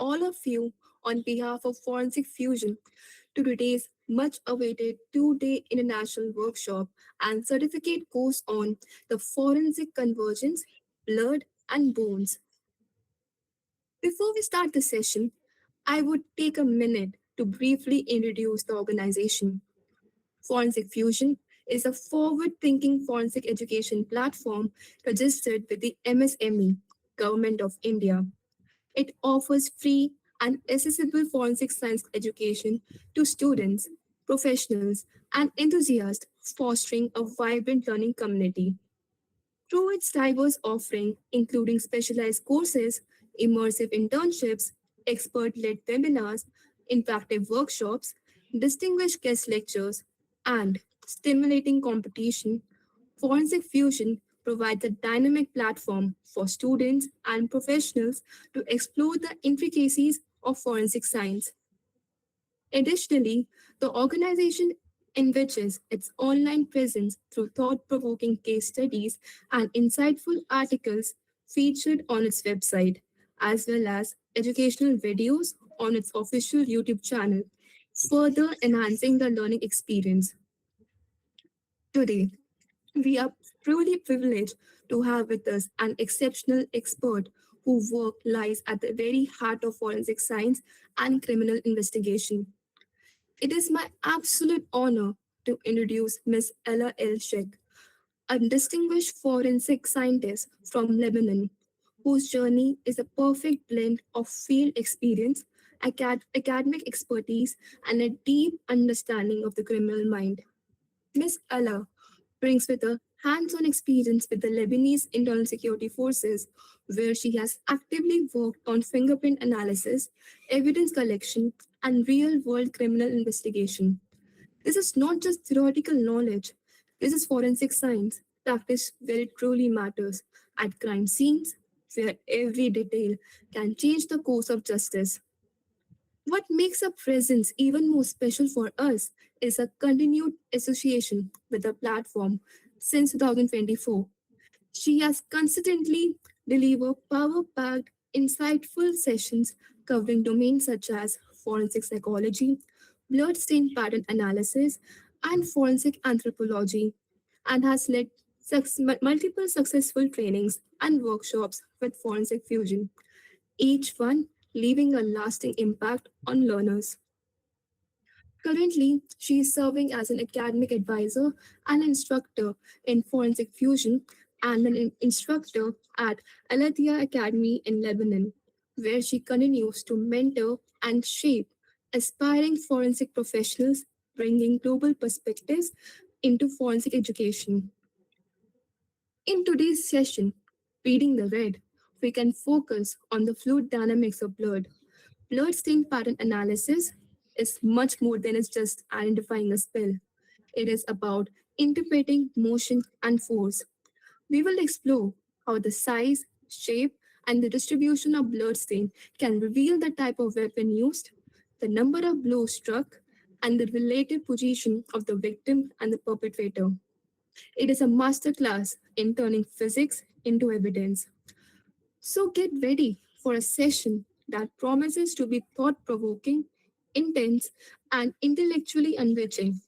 all of you on behalf of Forensic Fusion to today's much awaited 2-day international workshop and certificate course on the Forensic Convergence, Blood and Bones. Before we start the session, I would take a minute to briefly introduce the organization. Forensic Fusion is a forward thinking forensic education platform registered with the MSME, Government of India. It offers free and accessible forensic science education to students, professionals, and enthusiasts, fostering a vibrant learning community. Through its diverse offering, including specialized courses, immersive internships, expert led webinars, interactive workshops, distinguished guest lectures, and stimulating competition, Forensic Fusion provides a dynamic platform for students and professionals to explore the intricacies of forensic science. Additionally, the organization enriches its online presence through thought provoking case studies and insightful articles featured on its website, as well as educational videos on its official YouTube channel, further enhancing the learning experience. Today, we are truly privileged to have with us an exceptional expert whose work lies at the very heart of forensic science and criminal investigation. It is my absolute honor to introduce Ms. Alaa El Cheikh, a distinguished forensic scientist from Lebanon, whose journey is a perfect blend of field experience, academic expertise, and a deep understanding of the criminal mind. Ms. Alaa brings with her hands-on experience with the Lebanese internal security forces, where she has actively worked on fingerprint analysis, evidence collection, and real-world criminal investigation. This is not just theoretical knowledge, this is forensic science, practice where it truly matters, at crime scenes, where every detail can change the course of justice. What makes her presence even more special for us is a continued association with the platform since 2024. She has consistently delivered power packed, insightful sessions covering domains such as forensic psychology, bloodstain pattern analysis, and forensic anthropology, and has led multiple successful trainings and workshops with Forensic Fusion, each one leaving a lasting impact on learners. Currently, she is serving as an academic advisor and instructor in forensic fusion and an instructor at Alatia Academy in Lebanon, where she continues to mentor and shape aspiring forensic professionals, bringing global perspectives into forensic education. In today's session, Reading the Red, we can focus on the fluid dynamics of blood. Bloodstain pattern analysis is much more than just identifying a spell. It is about interpreting motion and force. We will explore how the size, shape, and the distribution of bloodstain can reveal the type of weapon used, the number of blows struck, and the relative position of the victim and the perpetrator. It is a masterclass in turning physics into evidence. So get ready for a session that promises to be thought provoking, intense, and intellectually enriching.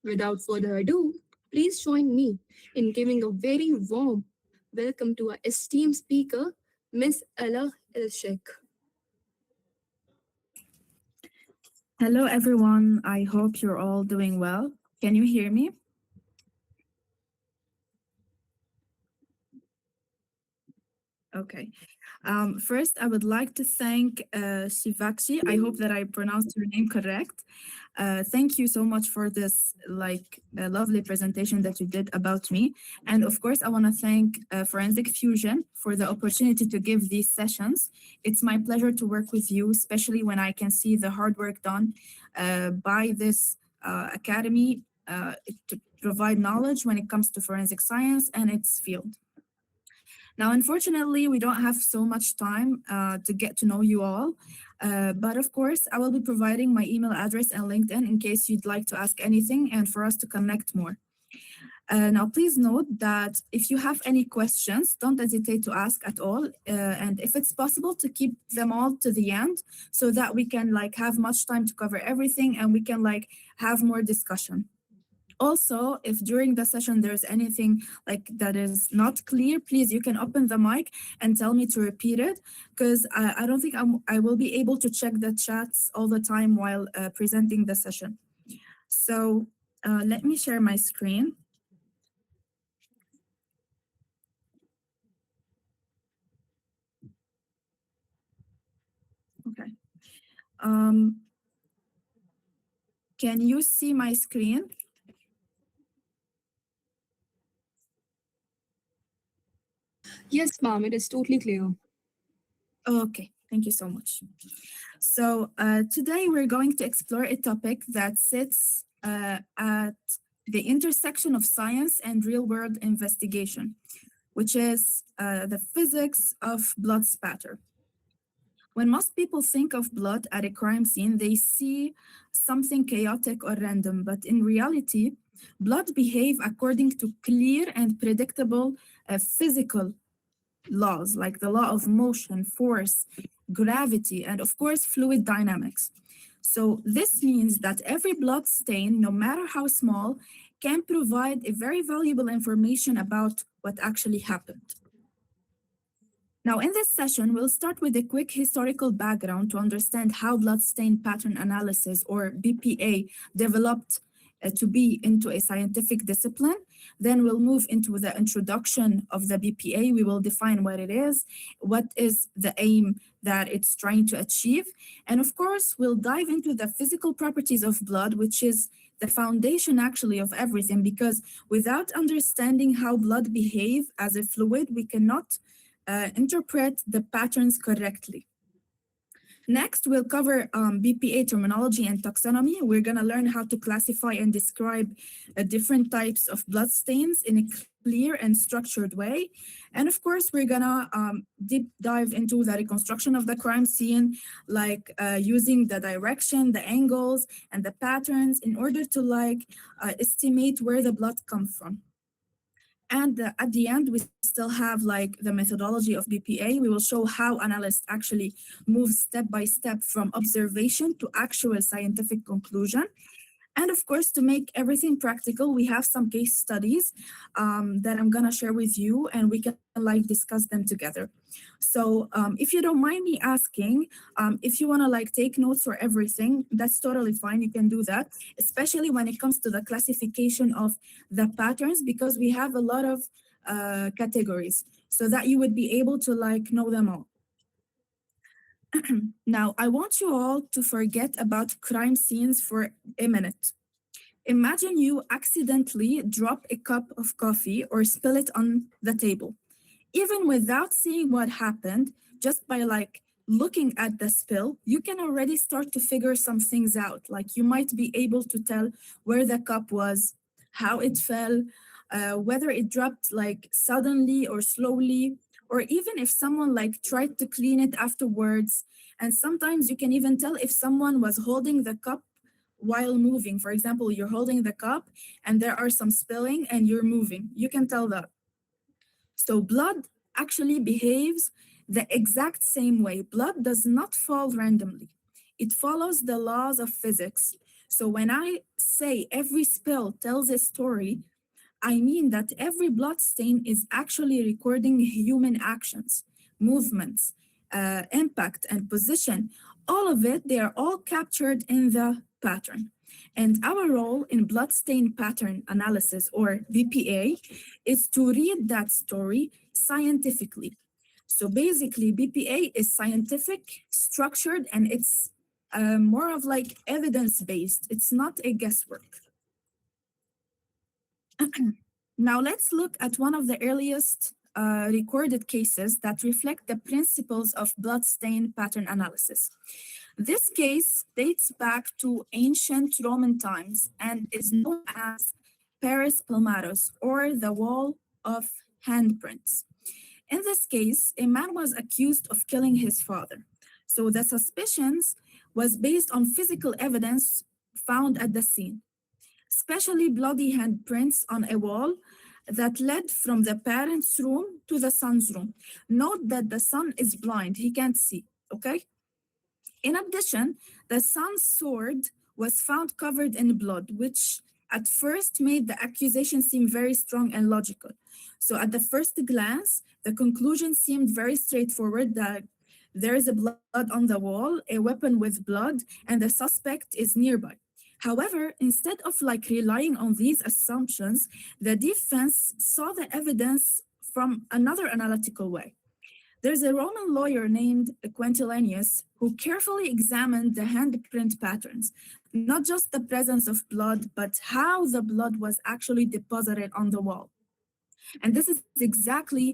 Without further ado, please join me in giving a very warm welcome to our esteemed speaker, Miss Alaa El Cheikh. Hello, everyone. I hope you're all doing well. Can you hear me? Okay. First, I would like to thank Shivakshi. I hope that I pronounced your name correct. Thank you so much for this lovely presentation that you did about me. And of course, I want to thank Forensic Fusion for the opportunity to give these sessions. It's my pleasure to work with you, especially when I can see the hard work done by this academy to provide knowledge when it comes to forensic science and its field. Now, unfortunately, we don't have so much time to get to know you all. But of course, I will be providing my email address and LinkedIn in case you'd like to ask anything and for us to connect more. Now, please note that if you have any questions, don't hesitate to ask at all. And if it's possible, to keep them all to the end so that we can like have much time to cover everything and we can like have more discussion. Also, if during the session there's anything like that is not clear, please you can open the mic and tell me to repeat it because I don't think I will be able to check the chats all the time while presenting the session. So let me share my screen. Okay. Um, can you see my screen? Yes, ma'am, it is totally clear. Okay, thank you so much. So today we're going to explore a topic that sits at the intersection of science and real-world investigation, which is the physics of blood spatter. When most people think of blood at a crime scene, they see something chaotic or random, but in reality, blood behave according to clear and predictable physical laws, like the law of motion, force, gravity, and of course, fluid dynamics. So this means that every blood stain, no matter how small, can provide a very valuable information about what actually happened. Now, in this session, we'll start with a quick historical background to understand how bloodstain pattern analysis, or BPA, developed to be into a scientific discipline. Then we'll move into the introduction of the BPA. We will define what it is, what is the aim that it's trying to achieve. And of course, we'll dive into the physical properties of blood, which is the foundation actually of everything, because without understanding how blood behave as a fluid, we cannot interpret the patterns correctly. Next, we'll cover BPA terminology and taxonomy. We're going to learn how to classify and describe different types of bloodstains in a clear and structured way. And of course, we're going to deep dive into the reconstruction of the crime scene, like using the direction, the angles, and the patterns in order to estimate where the blood comes from. And at the end, we still have like the methodology of BPA. We will show how analysts actually move step by step from observation to actual scientific conclusion. And of course, to make everything practical, we have some case studies that I'm gonna share with you, and we can like discuss them together. So if you don't mind me asking, if you wanna like take notes or everything, that's totally fine. You can do that, especially when it comes to the classification of the patterns, because we have a lot of categories, so that you would be able to like know them all. Now, I want you all to forget about crime scenes for a minute. Imagine you accidentally drop a cup of coffee or spill it on the table. Even without seeing what happened, just by like looking at the spill, you can already start to figure some things out. Like you might be able to tell where the cup was, how it fell, whether it dropped like suddenly or slowly, or even if someone like tried to clean it afterwards. And sometimes you can even tell if someone was holding the cup while moving. For example, you're holding the cup and there are some spilling and you're moving. You can tell that. So blood actually behaves the exact same way. Blood does not fall randomly. It follows the laws of physics. So when I say every spill tells a story, I mean that every blood stain is actually recording human actions, movements, impact, and position. All of it, they are all captured in the pattern. And our role in bloodstain pattern analysis, or BPA, is to read that story scientifically. So basically, BPA is scientific, structured, and it's more of like evidence based. It's not a guesswork. Now let's look at one of the earliest recorded cases that reflect the principles of bloodstain pattern analysis. This case dates back to ancient Roman times and is known as Paris Palmaros, or the Wall of Handprints. In this case, a man was accused of killing his father. So the suspicions was based on physical evidence found at the scene. especially bloody handprints on a wall that led from the parents' room to the son's room. Note that the son is blind, he can't see, okay? In addition, the son's sword was found covered in blood, which at first made the accusation seem very strong and logical. So, at the first glance, the conclusion seemed very straightforward that there is a blood on the wall, a weapon with blood, and the suspect is nearby. However, instead of like relying on these assumptions, the defense saw the evidence from another analytical way. There's a Roman lawyer named Quintilianus who carefully examined the handprint patterns, not just the presence of blood, but how the blood was actually deposited on the wall. And this is exactly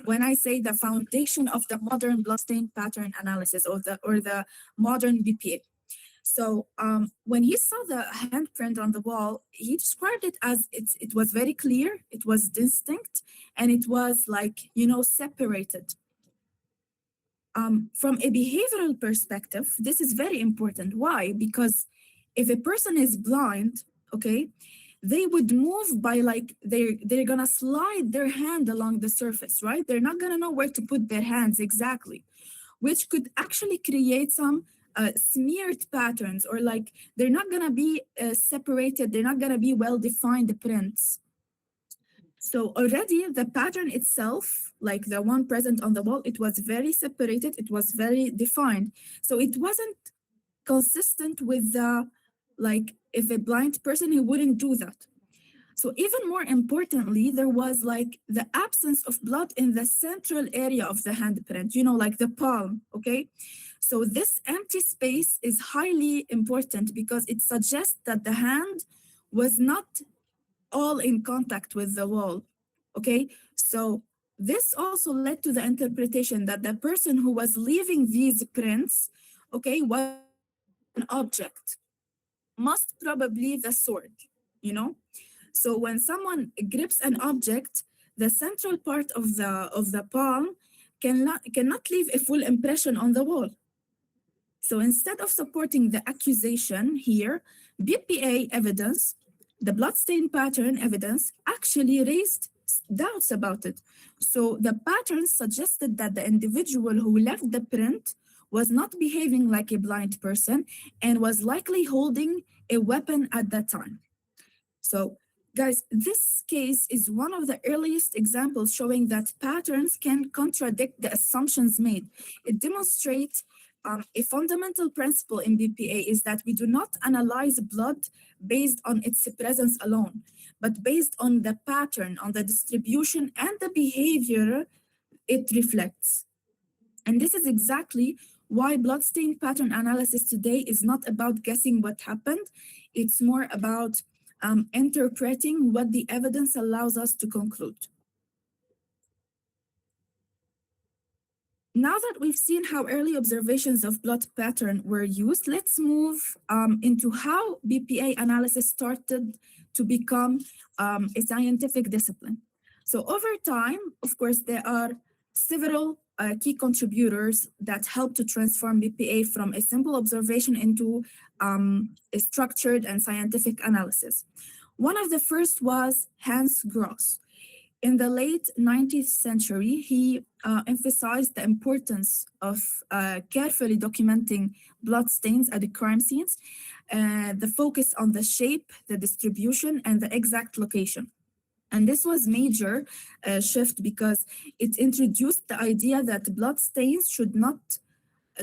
when I say the foundation of the modern bloodstain pattern analysis or the modern BPA. So when he saw the handprint on the wall, he described it as it was very clear, it was distinct, and it was like, separated. From a behavioral perspective, this is very important. Why? Because if a person is blind, okay, they would move by like they're gonna slide their hand along the surface, right? They're not gonna know where to put their hands exactly, which could actually create some smeared patterns, or like they're not gonna be separated, they're not gonna be well defined prints. So already the pattern itself, like the one present on the wall, it was very separated, it was very defined. So it wasn't consistent with the, like, if a blind person, he wouldn't do that. So even more importantly, there was like the absence of blood in the central area of the handprint, like the palm, okay? So this empty space is highly important because it suggests that the hand was not all in contact with the wall. Okay, so this also led to the interpretation that the person who was leaving these prints, okay, was gripping an object, most probably the sword. So when someone grips an object, the central part of the palm cannot leave a full impression on the wall. So instead of supporting the accusation here, BPA evidence, the bloodstain pattern evidence, actually raised doubts about it. So the pattern suggested that the individual who left the print was not behaving like a blind person and was likely holding a weapon at that time. So, guys, this case is one of the earliest examples showing that patterns can contradict the assumptions made. It demonstrates a fundamental principle in BPA is that we do not analyze blood based on its presence alone, but based on the pattern, on the distribution, and the behavior it reflects. And this is exactly why bloodstain pattern analysis today is not about guessing what happened. It's more about interpreting what the evidence allows us to conclude. Now that we've seen how early observations of blood pattern were used, let's move into how BPA analysis started to become a scientific discipline. So over time, of course, there are several key contributors that help to transform BPA from a simple observation into a structured and scientific analysis. One of the first was Hans Gross. In the late 19th century, he emphasized the importance of carefully documenting bloodstains at the crime scenes, the focus on the shape, the distribution, and the exact location. And this was major shift because it introduced the idea that bloodstains should not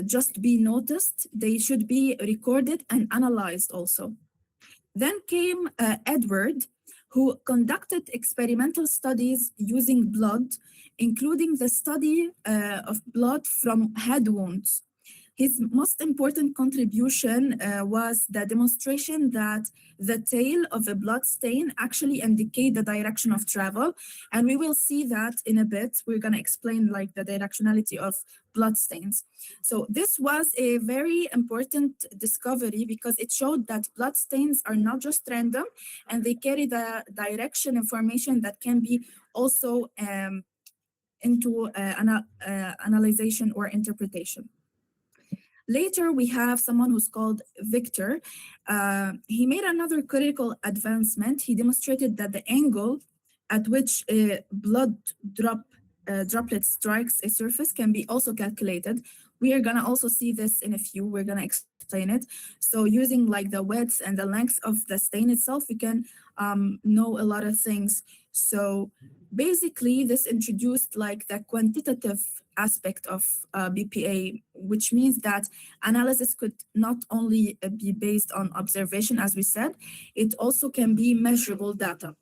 just be noticed, they should be recorded and analyzed also. Then came Edward, who conducted experimental studies using blood, including the study of blood from head wounds. His most important contribution was the demonstration that the tail of a blood stain actually indicate the direction of travel. And we will see that in a bit. We're going to explain like the directionality of blood stains. So this was a very important discovery because it showed that blood stains are not just random and they carry the direction information that can be also into analyzation or interpretation. Later, we have someone who's called Victor. He made another critical advancement. He demonstrated that the angle at which a droplet strikes a surface can be also calculated. We are gonna also see this in a few. We're gonna explain it. So using like the width and the length of the stain itself, we can know a lot of things. So basically, this introduced like the quantitative aspect of BPA, which means that analysis could not only be based on observation, as we said, it also can be measurable data.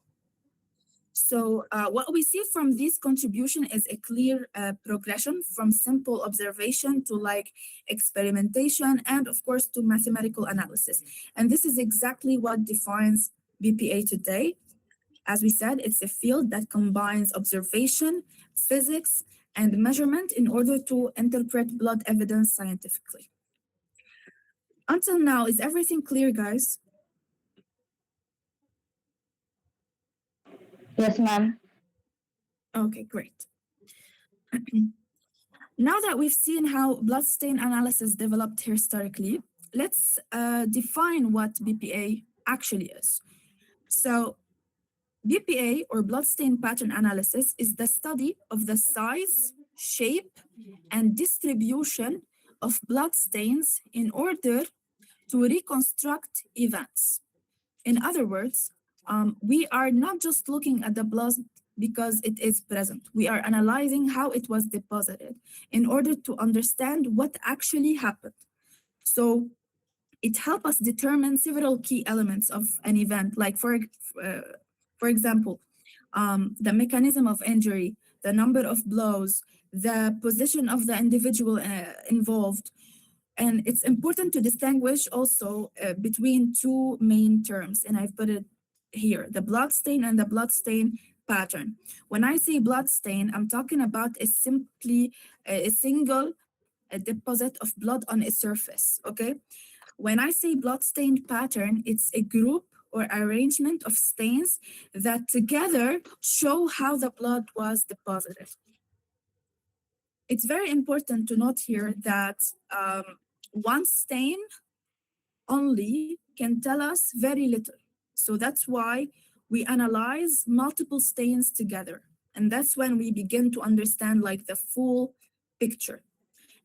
So what we see from this contribution is a clear progression from simple observation to like experimentation and of course to mathematical analysis. And this is exactly what defines BPA today. As we said, it's a field that combines observation, physics, and measurement in order to interpret blood evidence scientifically. Until now, is everything clear, guys? Yes, ma'am. Okay, great. Now that we've seen how bloodstain analysis developed historically, let's define what BPA actually is. So, BPA, or bloodstain pattern analysis, is the study of the size, shape, and distribution of bloodstains in order to reconstruct events. In other words, we are not just looking at the blood because it is present. We are analyzing how it was deposited in order to understand what actually happened. So it helps us determine several key elements of an event, like for example, the mechanism of injury, the number of blows, the position of the individual involved. And it's important to distinguish also between two main terms, and I've put it here, the bloodstain and the bloodstain pattern. When I say bloodstain, I'm talking about a single deposit of blood on a surface, okay? When I say bloodstained pattern, it's a group or arrangement of stains that together show how the blood was deposited. It's very important to note here that one stain only can tell us very little. So that's why we analyze multiple stains together. And that's when we begin to understand like the full picture.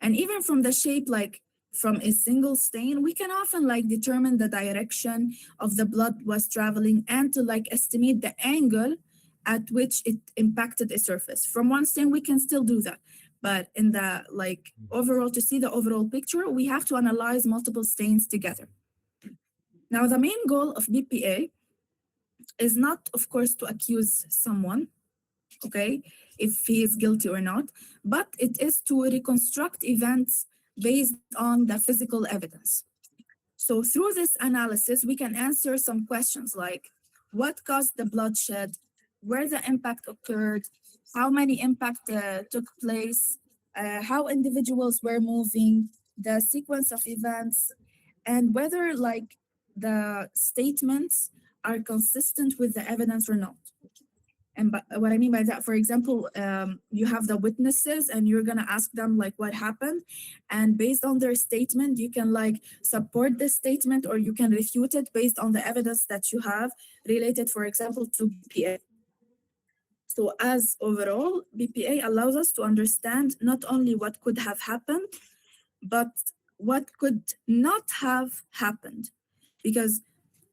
And even from the shape, like from a single stain, we can often like determine the direction of the blood was traveling and to like estimate the angle at which it impacted a surface. From one stain, we can still do that. But in the like overall, to see the overall picture, we have to analyze multiple stains together. Now, the main goal of BPA is not, of course, to accuse someone, okay, if he is guilty or not, but it is to reconstruct events based on the physical evidence. So through this analysis, we can answer some questions like what caused the bloodshed, where the impact occurred, how many impacts took place, how individuals were moving, the sequence of events, and whether like the statements are consistent with the evidence or not. And what I mean by that, for example, you have the witnesses and you're going to ask them like what happened. And based on their statement, you can like support this statement or you can refute it based on the evidence that you have related, for example, to BPA. So as overall, BPA allows us to understand not only what could have happened, but what could not have happened. Because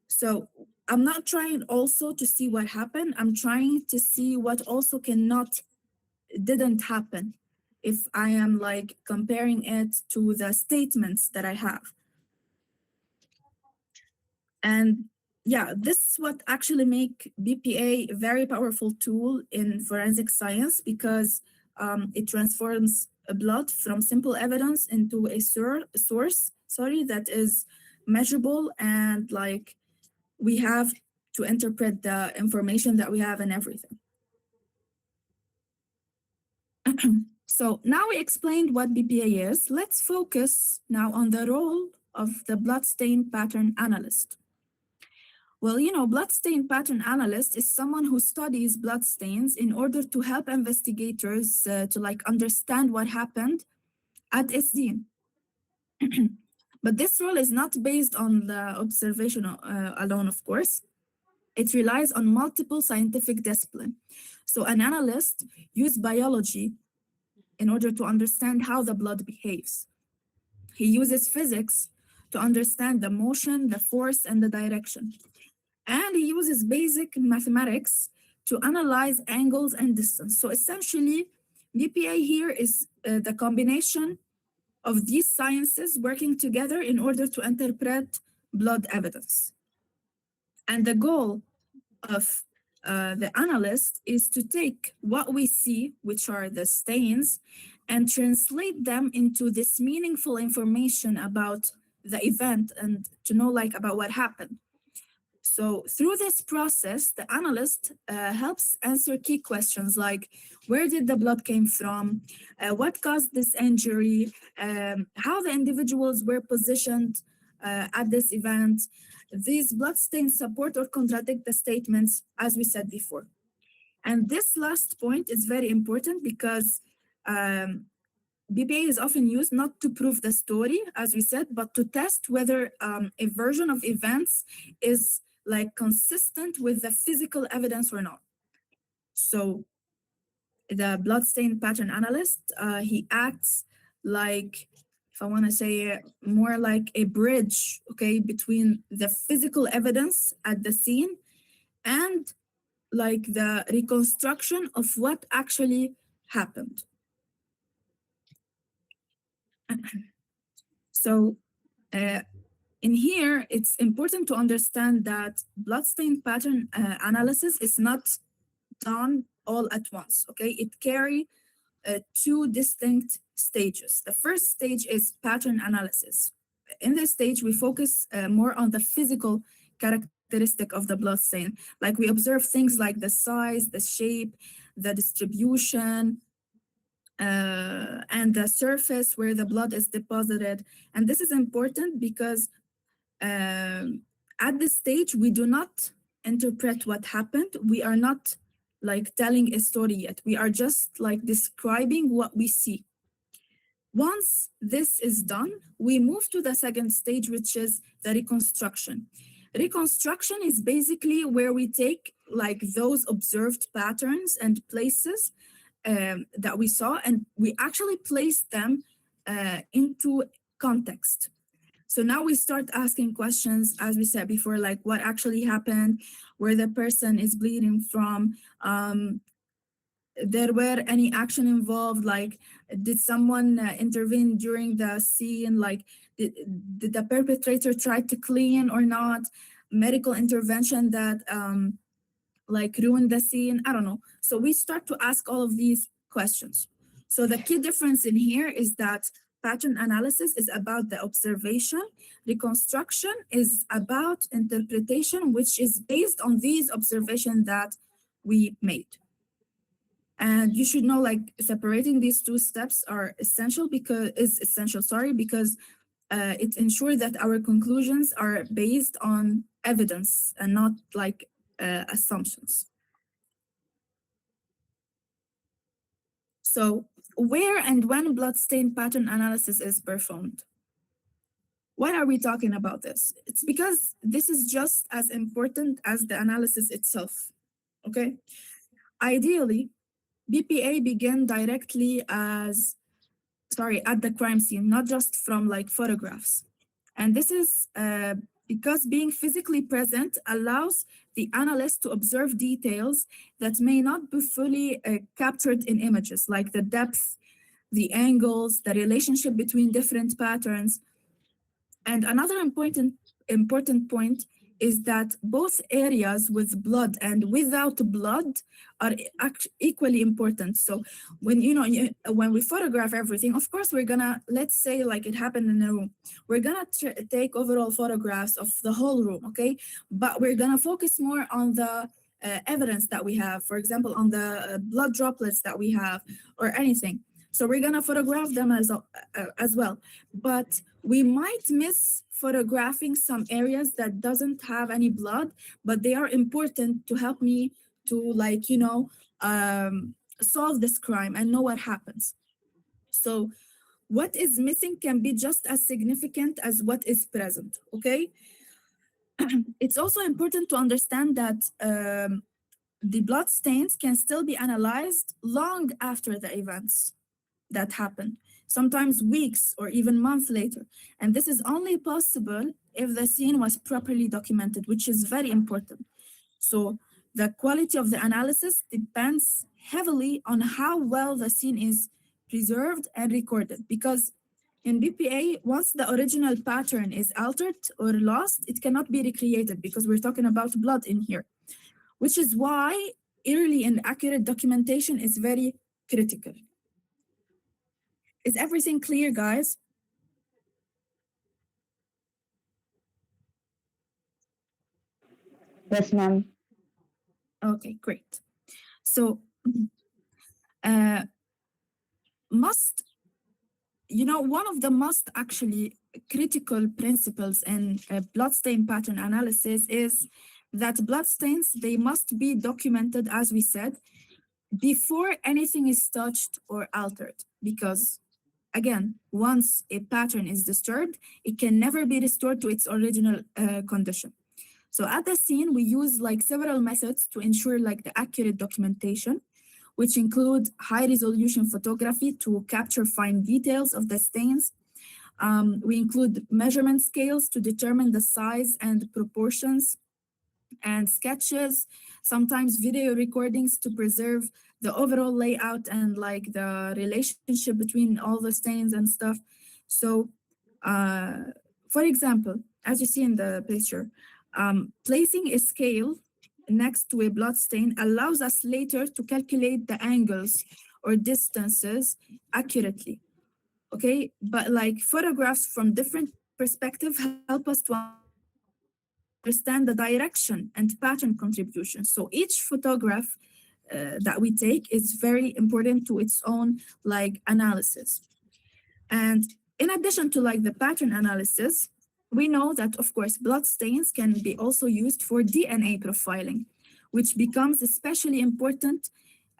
so I'm not trying also to see what happened. I'm trying to see what also didn't happen if I am like comparing it to the statements that I have. And yeah, this is what actually make BPA a very powerful tool in forensic science because it transforms blood from simple evidence into a source, that is measurable and like we have to interpret the information that we have and everything. So now we explained what BPA is. Let's focus now on the role of the bloodstain pattern analyst. Well, bloodstain pattern analyst is someone who studies bloodstains in order to help investigators to like understand what happened at a scene. But this rule is not based on the observation alone, of course. It relies on multiple scientific discipline. So an analyst uses biology in order to understand how the blood behaves. He uses physics to understand the motion, the force, and the direction. And he uses basic mathematics to analyze angles and distance. So essentially, BPA here is the combination of these sciences working together in order to interpret blood evidence. And the goal of the analyst is to take what we see, which are the stains, and translate them into this meaningful information about the event and to know like about what happened. So through this process, the analyst helps answer key questions like where did the blood came from, what caused this injury, how the individuals were positioned at this event. These bloodstains support or contradict the statements, as we said before. And this last point is very important because BPA is often used not to prove the story, as we said, but to test whether a version of events is like consistent with the physical evidence or not. So the bloodstain pattern analyst, he acts like, if I want to say more like a bridge, okay, between the physical evidence at the scene and like the reconstruction of what actually happened. So uh, in here, it's important to understand that bloodstain pattern analysis is not done all at once, okay? It carry two distinct stages. The first stage is pattern analysis. In this stage, we focus more on the physical characteristic of the bloodstain. Like we observe things like the size, the shape, the distribution, and the surface where the blood is deposited. And this is important because at this stage, we do not interpret what happened. We are not like telling a story yet. We are just like describing what we see. Once this is done, we move to the second stage, which is the reconstruction. Reconstruction is basically where we take like those observed patterns and places that we saw, and we actually place them into context. So now we start asking questions, as we said before, like what actually happened, where the person is bleeding from, there were any action involved, like did someone intervene during the scene, like did the perpetrator try to clean or not, medical intervention that like ruin the scene. I don't know. So we start to ask all of these questions. So the key difference in here is that pattern analysis is about the observation. Reconstruction is about interpretation, which is based on these observations that we made. And you should know like separating these two steps are essential because it ensures that our conclusions are based on evidence and not like assumptions. So where and when bloodstain pattern analysis is performed? Why are we talking about this? It's because this is just as important as the analysis itself, okay? Ideally, BPA began directly at the crime scene, not just from like photographs. And this is because being physically present allows the analyst to observe details that may not be fully captured in images, like the depth, the angles, the relationship between different patterns. And another important point is that both areas with blood and without blood are equally important. So when when we photograph everything, of course we're gonna, let's say like it happened in a room, we're gonna take overall photographs of the whole room, okay? But we're gonna focus more on the evidence that we have, for example, on the blood droplets that we have or anything. So we're gonna photograph them as well, but we might miss photographing some areas that doesn't have any blood, but they are important to help me to solve this crime and know what happens. So what is missing can be just as significant as what is present. Okay, it's also important to understand that the blood stains can still be analyzed long after the events that happen, sometimes weeks or even months later. And this is only possible if the scene was properly documented, which is very important. So the quality of the analysis depends heavily on how well the scene is preserved and recorded. Because in BPA, once the original pattern is altered or lost, it cannot be recreated because we're talking about blood in here, which is why early and accurate documentation is very critical. Is everything clear, guys? Yes, ma'am. Okay, great. So, uh, must, one of the most actually critical principles in bloodstain pattern analysis is that bloodstains, they must be documented, as we said, before anything is touched or altered. Because again, once a pattern is disturbed, it can never be restored to its original condition. So at the scene, we use like several methods to ensure like the accurate documentation, which include high resolution photography to capture fine details of the stains. We include measurement scales to determine the size and proportions, and sketches, sometimes video recordings to preserve the overall layout and like the relationship between all the stains and stuff. So, uh, for example, as you see in the picture, placing a scale next to a blood stain allows us later to calculate the angles or distances accurately. Okay, but like photographs from different perspectives help us to understand the direction and pattern contribution. So each photograph that we take is very important to its own like analysis. And in addition to like the pattern analysis, we know that of course blood stains can be also used for DNA profiling, which becomes especially important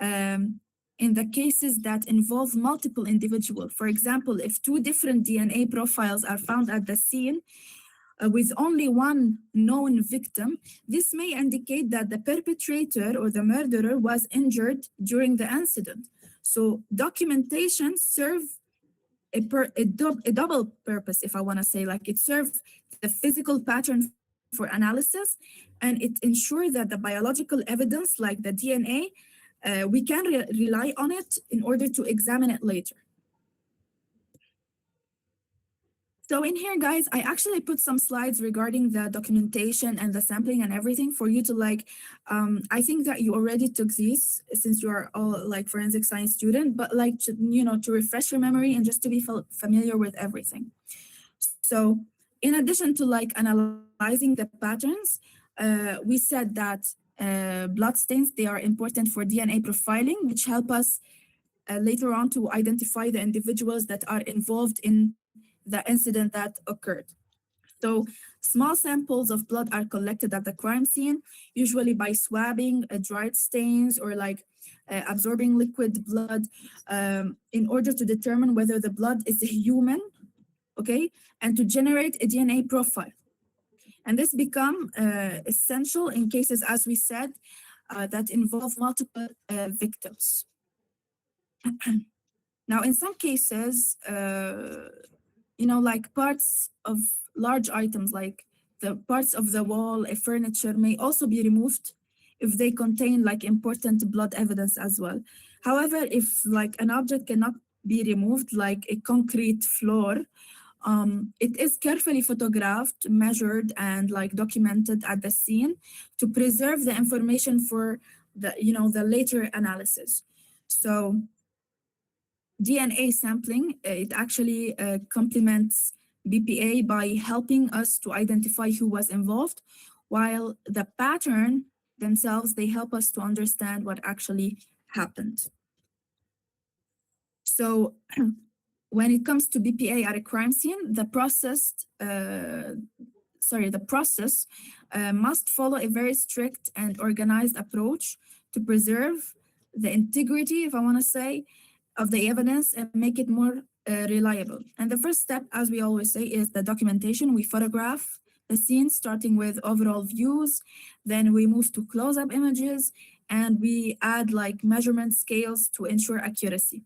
in the cases that involve multiple individuals. For example, if two different DNA profiles are found at the scene, with only one known victim, this may indicate that the perpetrator or the murderer was injured during the incident. So documentation serves a double purpose, if I want to say, like it serves the physical pattern for analysis, and it ensures that the biological evidence, like the DNA, we can rely on it in order to examine it later. So in here, guys, I actually put some slides regarding the documentation and the sampling and everything for you to like, I think that you already took these since you are all like forensic science student, but like, to refresh your memory and just to be familiar with everything. So in addition to like analyzing the patterns, we said that bloodstains, they are important for DNA profiling, which help us later on to identify the individuals that are involved in the incident that occurred. So small samples of blood are collected at the crime scene, usually by swabbing dried stains or like absorbing liquid blood in order to determine whether the blood is human, okay, and to generate a DNA profile. And this become essential in cases, as we said, that involve multiple victims. Now, in some cases, like parts of large items, like the parts of the wall, a furniture may also be removed if they contain like important blood evidence as well. However, if like an object cannot be removed, like a concrete floor, it is carefully photographed, measured, and like documented at the scene to preserve the information for the later analysis. So DNA sampling, it actually complements BPA by helping us to identify who was involved, while the pattern themselves, they help us to understand what actually happened. So when it comes to BPA at a crime scene, the process must follow a very strict and organized approach to preserve the integrity, if I want to say, of the evidence and make it more reliable. And the first step, as we always say, is the documentation. We photograph the scene starting with overall views, then we move to close-up images, and we add like measurement scales to ensure accuracy.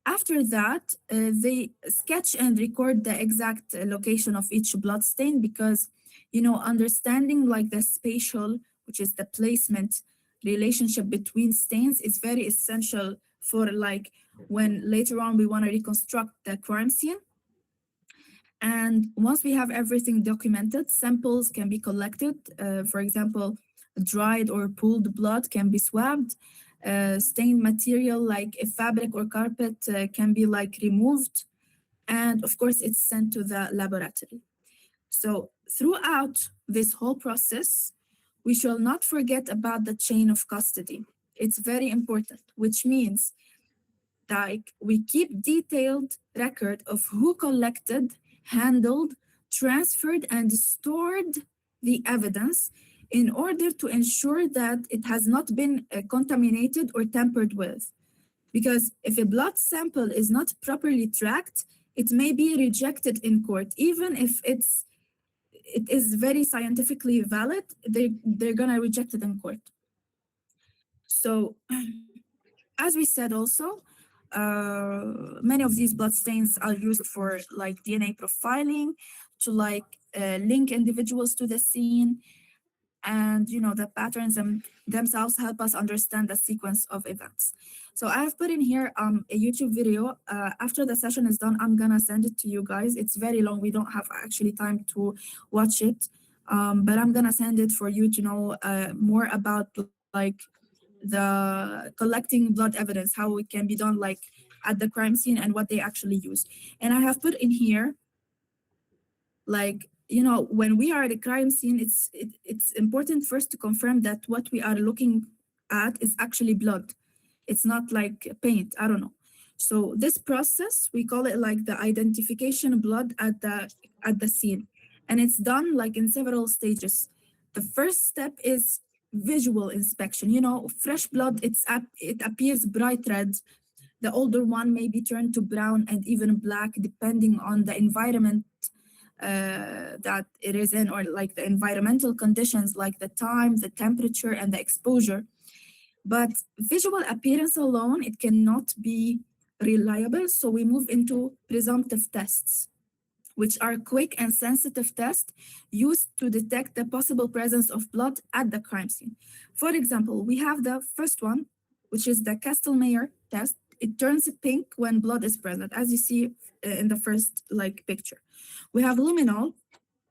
After that, they sketch and record the exact location of each blood stain because, understanding like the spatial, which is the placement relationship between stains, is very essential for like when later on we want to reconstruct the crime scene. And once we have everything documented, samples can be collected. For example, dried or pooled blood can be swabbed. Stained material like a fabric or carpet can be like removed. And of course, it's sent to the laboratory. So throughout this whole process, we shall not forget about the chain of custody. It's very important, which means like we keep detailed record of who collected, handled, transferred, and stored the evidence in order to ensure that it has not been contaminated or tampered with. Because if a blood sample is not properly tracked, it may be rejected in court, even if it is very scientifically valid. They're gonna reject it in court. So as we said also, many of these bloodstains are used for like DNA profiling to like link individuals to the scene. And the patterns themselves help us understand the sequence of events. So I have put in here a YouTube video. After the session is done, I'm gonna send it to you guys. It's very long. We don't have actually time to watch it, but I'm gonna send it for you to know more about like the collecting blood evidence, how it can be done like at the crime scene and what they actually use. And I have put in here like when we are at a crime scene, it's important first to confirm that what we are looking at is actually blood. It's not like paint, I don't know. So this process, we call it like the identification blood at the scene, and it's done like in several stages. The first step is visual inspection. Fresh blood, it appears bright red. The older one may be turned to brown and even black depending on the environment that it is in, or like the environmental conditions, like the time, the temperature, and the exposure. But visual appearance alone, it cannot be reliable. So we move into presumptive tests, which are quick and sensitive tests used to detect the possible presence of blood at the crime scene. For example, we have the first one, which is the Kastelmeyer test. It turns pink when blood is present, as you see in the first like picture. We have luminol.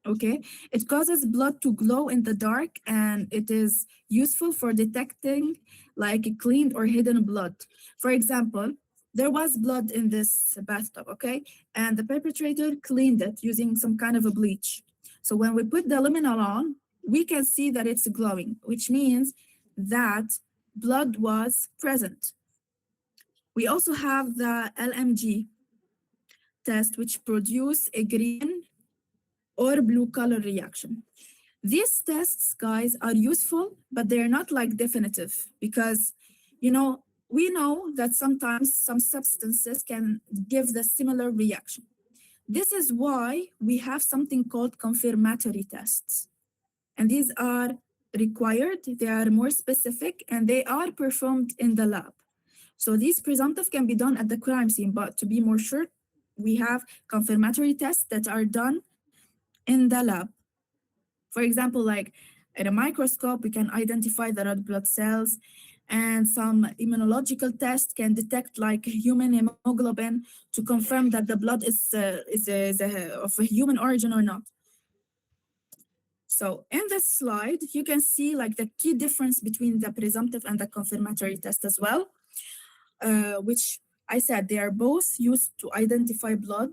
Okay, it causes blood to glow in the dark, and it is useful for detecting like cleaned or hidden blood. For example, there was blood in this bathtub, okay, and the perpetrator cleaned it using some kind of a bleach. So when we put the luminol on, we can see that it's glowing, which means that blood was present. We also have the LMG test, which produce a green or blue color reaction. These tests, guys, are useful, but they're not like definitive because, we know that sometimes some substances can give the similar reaction. This is why we have something called confirmatory tests. And these are required, they are more specific, and they are performed in the lab. So these presumptive can be done at the crime scene, but to be more sure, we have confirmatory tests that are done in the lab. For example, like in a microscope, we can identify the red blood cells, and some immunological tests can detect like human hemoglobin to confirm that the blood is of a human origin or not. So in this slide, you can see like the key difference between the presumptive and the confirmatory test as well, which I said they are both used to identify blood.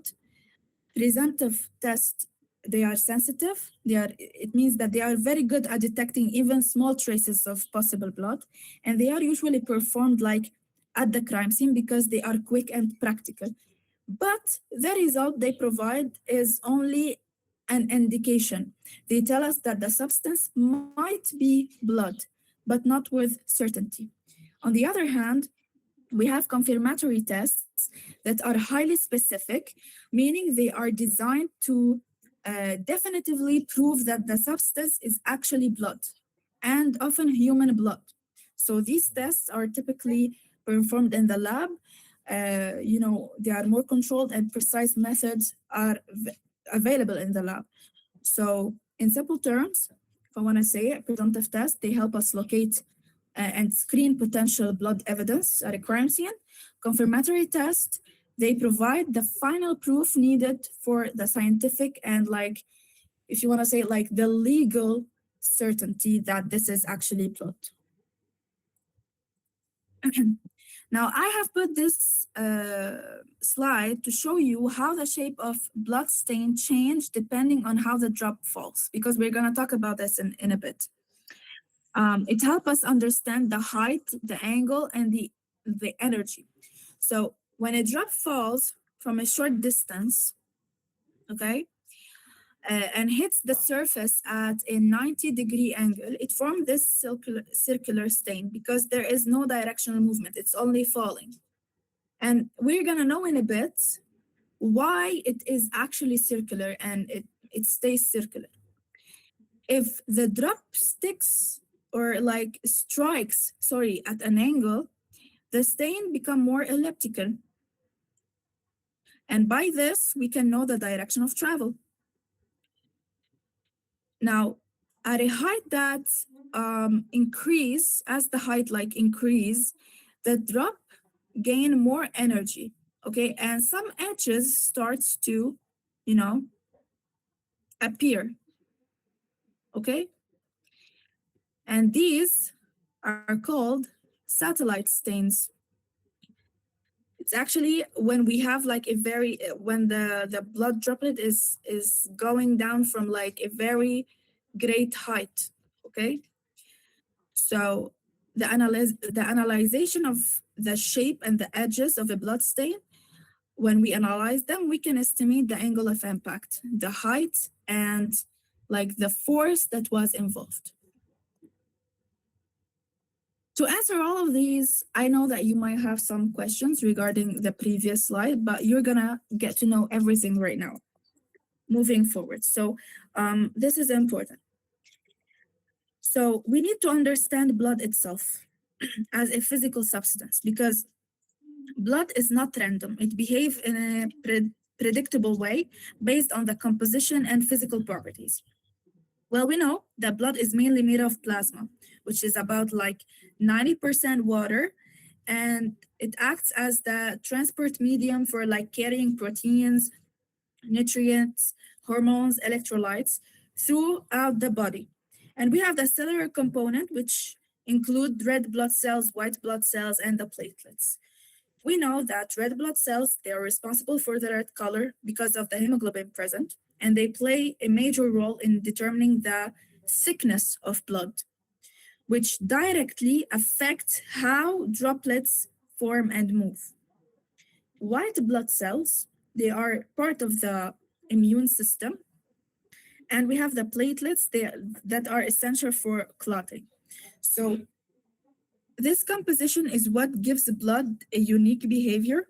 Presumptive tests, they are sensitive. It means that they are very good at detecting even small traces of possible blood, and they are usually performed like at the crime scene because they are quick and practical. But the result they provide is only an indication. They tell us that the substance might be blood, but not with certainty. On the other hand, We have confirmatory tests that are highly specific, meaning they are designed to definitively prove that the substance is actually blood and often human blood. So these tests are typically performed in the lab. They are more controlled and precise methods are available in the lab. So, in simple terms, if I want to say it, presumptive tests, they help us locate and screen potential blood evidence at a crime scene. Confirmatory tests, they provide the final proof needed for the scientific and, like, if you want to say it, like the legal certainty that this is actually blood. Now, I have put this slide to show you how the shape of blood stain change depending on how the drop falls, because we're going to talk about this in a bit. It helps us understand the height, the angle, and the energy. So when a drop falls from a short distance, okay, and hits the surface at a 90-degree angle, it forms this circular stain because there is no directional movement. It's only falling. And we're going to know in a bit why it is actually circular and it stays circular. If the drop sticks or like strikes, sorry, at an angle, the stain become more elliptical. And by this, we can know the direction of travel. Now, at a height that increase, as the height like increase, the drop gain more energy, okay? And some edges starts to, you know, appear, okay? And these are called satellite stains. It's actually when we have like a very when the blood droplet is going down from like a very great height, okay? So the analyzation of the shape and the edges of a blood stain, when we analyze them, we can estimate the angle of impact, the height, and like the force that was involved. To answer all of these, I know that you might have some questions regarding the previous slide, but you're gonna get to know everything right now, moving forward. So this is important. So we need to understand blood itself as a physical substance because blood is not random. It behaves in a predictable way based on the composition and physical properties. Well, we know that blood is mainly made of plasma, which is about like 90% water, and it acts as the transport medium for like carrying proteins, nutrients, hormones, electrolytes throughout the body. And we have the cellular component, which include red blood cells, white blood cells, and the platelets. We know that red blood cells, they are responsible for the red color because of the hemoglobin present, and they play a major role in determining the thickness of blood, which directly affects how droplets form and move. White blood cells, they are part of the immune system, and we have the platelets that are essential for clotting. So this composition is what gives blood a unique behavior.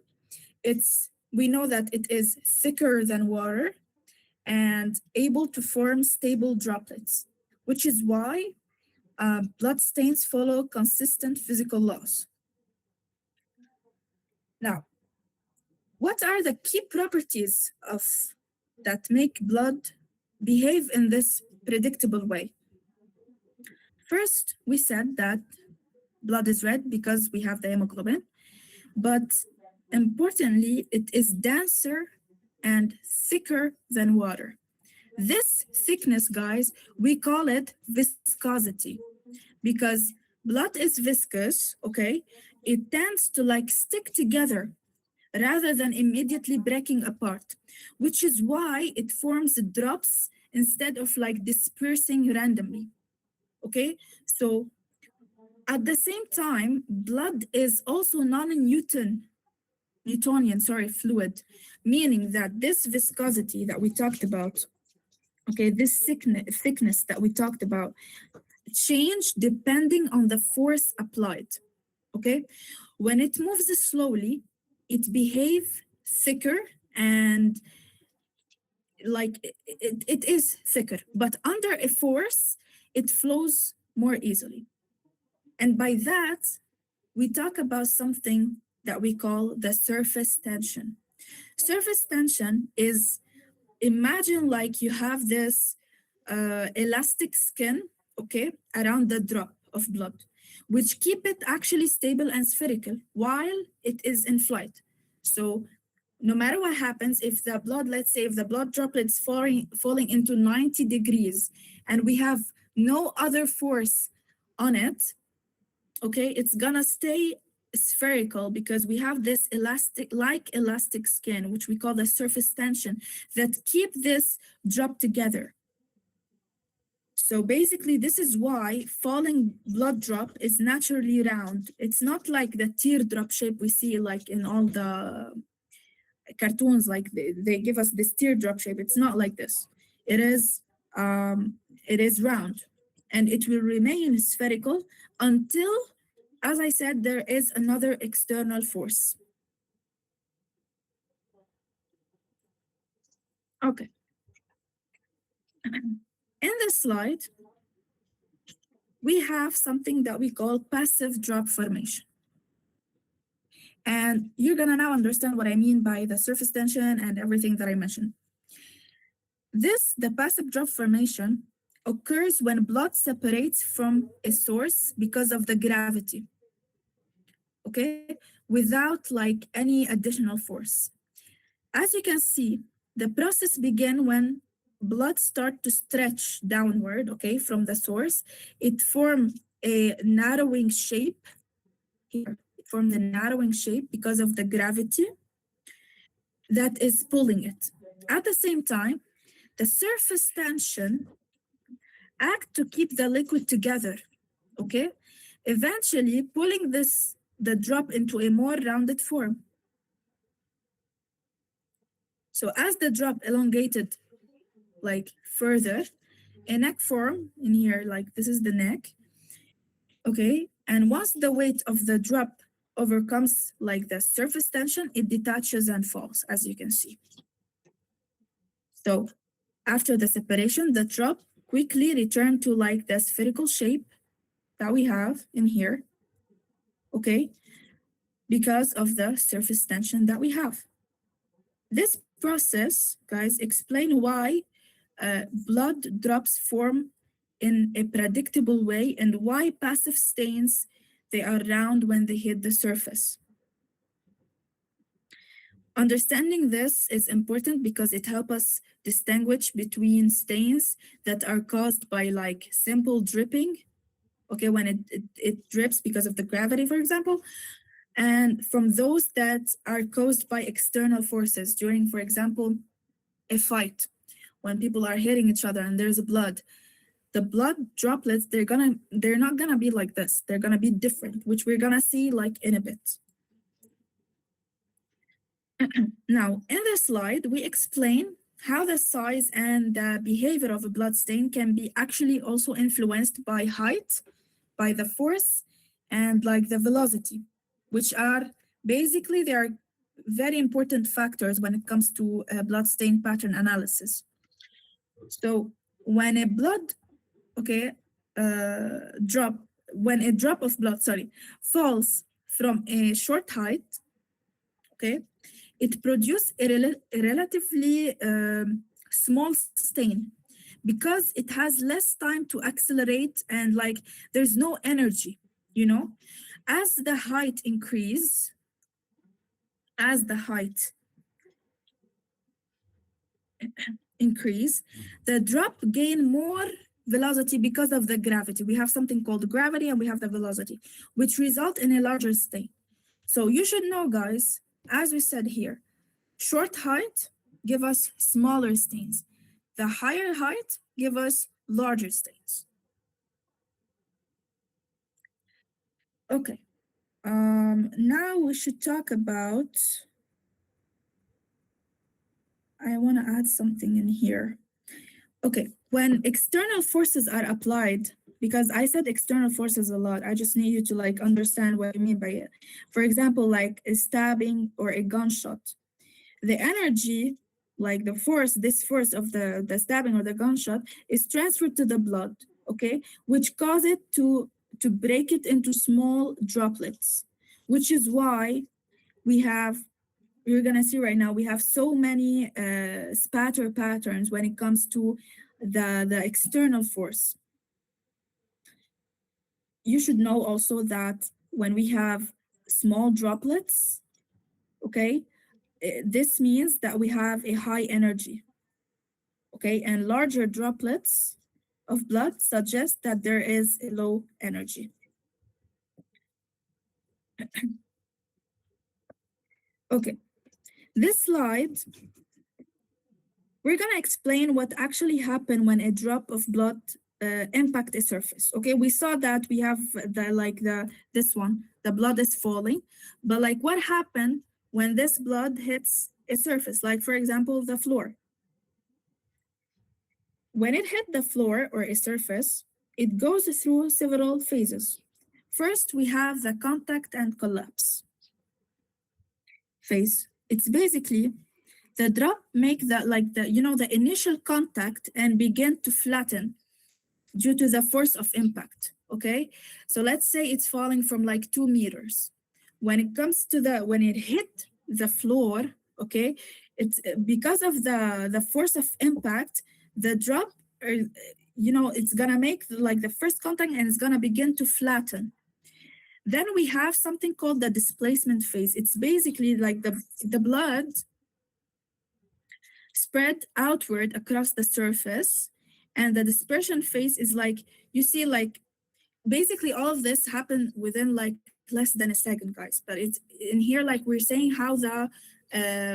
We know that it is thicker than water and able to form stable droplets, which is why blood stains follow consistent physical laws. Now, what are the key properties of that make blood behave in this predictable way? First, we said that blood is red because we have the hemoglobin, but importantly, it is denser and thicker than water. This thickness, guys, we call it viscosity because blood is viscous, okay? It tends to like stick together rather than immediately breaking apart, which is why it forms drops instead of like dispersing randomly, okay? So at the same time, blood is also Newtonian, fluid, meaning that this viscosity that we talked about, okay, this thickness that we talked about, change depending on the force applied, okay? When it moves slowly, it behaves thicker and like it is thicker, but under a force, it flows more easily. And by that, we talk about something that we call the surface tension. Surface tension is, imagine like you have this elastic skin, okay, around the drop of blood, which keep it actually stable and spherical while it is in flight. So no matter what happens, if the blood, let's say if the blood droplets falling into 90 degrees and we have no other force on it, okay, it's gonna stay spherical because we have this elastic skin, which we call the surface tension, that keep this drop together. So basically, this is why falling blood drop is naturally round. It's not like the teardrop shape we see like in all the cartoons, like they give us this teardrop shape. It's not like this. It is it is round, and it will remain spherical until, as I said, there is another external force. Okay. In this slide, we have something that we call passive drop formation. And you're gonna now understand what I mean by the surface tension and everything that I mentioned. The passive drop formation, occurs when blood separates from a source because of the gravity, okay, without like any additional force. As you can see, the process begins when blood start to stretch downward, okay, from the source. It forms a narrowing shape here. It forms a narrowing shape because of the gravity that is pulling it. At the same time, the surface tension act to keep the liquid together, okay? Eventually pulling the drop into a more rounded form. So as the drop elongated like further, a neck form in here, like this is the neck, okay? And once the weight of the drop overcomes like the surface tension, it detaches and falls, as you can see. So after the separation, the drop quickly returned to like the spherical shape that we have in here, okay? Because of the surface tension that we have. This process, guys, explain why blood drops form in a predictable way and why passive stains, they are round when they hit the surface. Understanding this is important because it helps us distinguish between stains that are caused by like simple dripping, okay, when it drips because of the gravity, for example, and from those that are caused by external forces during, for example, a fight. When people are hitting each other and there's blood, the blood droplets, they're not gonna be like this. They're gonna be different, which we're gonna see like in a bit. Now, in this slide, we explain how the size and the behavior of a blood stain can be actually also influenced by height, by the force, and like the velocity, which are basically, they are very important factors when it comes to blood stain pattern analysis. So when a blood, okay, drop, when a drop of blood, sorry, falls from a short height, okay, it produces a relatively small stain because it has less time to accelerate and like there's no energy, you know. As the height increase, as the height increase, the drop gain more velocity because of the gravity. We have something called gravity and we have the velocity, which result in a larger stain. So you should know, guys, as we said here, short height give us smaller stains. The higher height give us larger stains. Okay. Now we should talk about, I want to add something in here. Okay, when external forces are applied because I said external forces a lot. I just need you to like understand what I mean by it. For example, like a stabbing or a gunshot. The energy, like the force, this force of the stabbing or the gunshot is transferred to the blood, okay, which cause it to break it into small droplets, which is why we have you're gonna see right now we have so many spatter patterns when it comes to the external force. You should know also that when we have small droplets, okay, this means that we have a high energy, okay, and larger droplets of blood suggest that there is a low energy. Okay, this slide, we're gonna explain what actually happened when a drop of blood impact a surface. Okay, we saw that we have the this one, the blood is falling, but like what happened when this blood hits a surface, like for example the floor. When it hit the floor or a surface, it goes through several phases. First, we have the contact and collapse phase. It's basically the drop make the initial contact and begin to flatten due to the force of impact. Okay, so let's say it's falling from like 2 meters. When it comes to when it hit the floor, okay, it's because of the force of impact, the drop, it's gonna make like the first contact and it's gonna begin to flatten. Then we have something called the displacement phase. It's basically like the blood spread outward across the surface, and the dispersion phase is like you see like basically all of this happened within like less than a second, guys. But it's in here like we're saying how the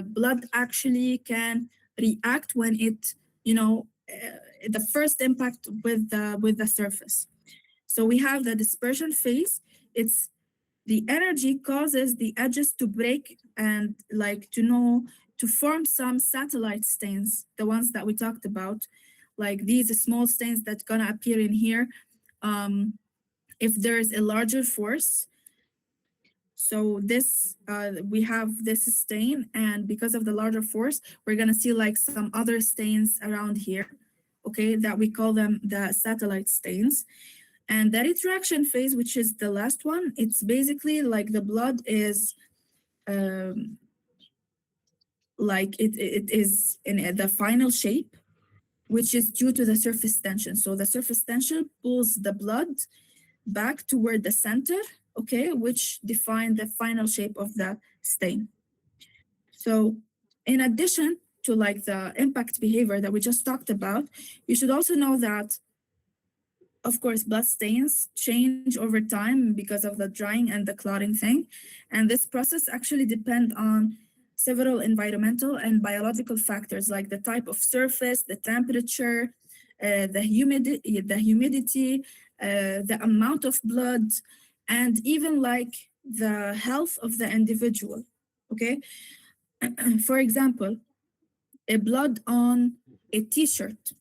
blood actually can react when it the first impact with the surface. So we have the dispersion phase. It's the energy causes the edges to break and like to form some satellite stains, the ones that we talked about, like these small stains that gonna appear in here if there's a larger force. So this we have this stain, and because of the larger force, we're gonna see like some other stains around here, okay, that we call them the satellite stains. And the retraction phase, which is the last one, it's basically like the blood is um, like it is in the final shape, which is due to the surface tension. So the surface tension pulls the blood back toward the center, okay, which define the final shape of the stain. So in addition to like the impact behavior that we just talked about, you should also know that of course, blood stains change over time because of the drying and the clotting thing. And this process actually depend on several environmental and biological factors like the type of surface, the temperature, the humidity, the amount of blood, and even like the health of the individual. Okay. For example, a blood on a t-shirt,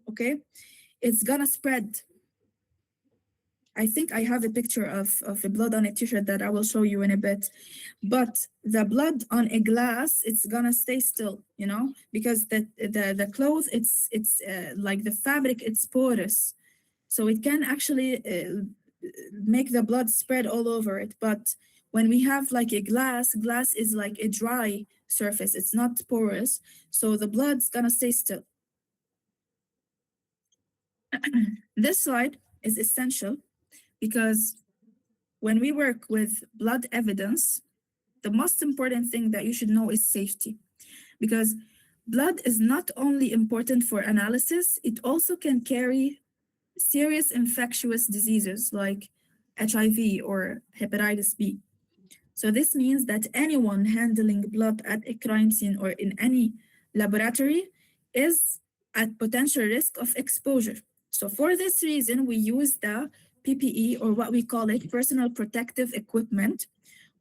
okay, it's gonna spread. I think I have a picture of the blood on a t-shirt that I will show you in a bit. But the blood on a glass, it's gonna stay still, because the cloth, it's like the fabric, it's porous. So it can actually make the blood spread all over it. But when we have like a glass is like a dry surface, it's not porous. So the blood's gonna stay still. This slide is essential because when we work with blood evidence, the most important thing that you should know is safety. Because blood is not only important for analysis, it also can carry serious infectious diseases like HIV or hepatitis B. So this means that anyone handling blood at a crime scene or in any laboratory is at potential risk of exposure. So for this reason, we use the PPE, or what we call it, personal protective equipment,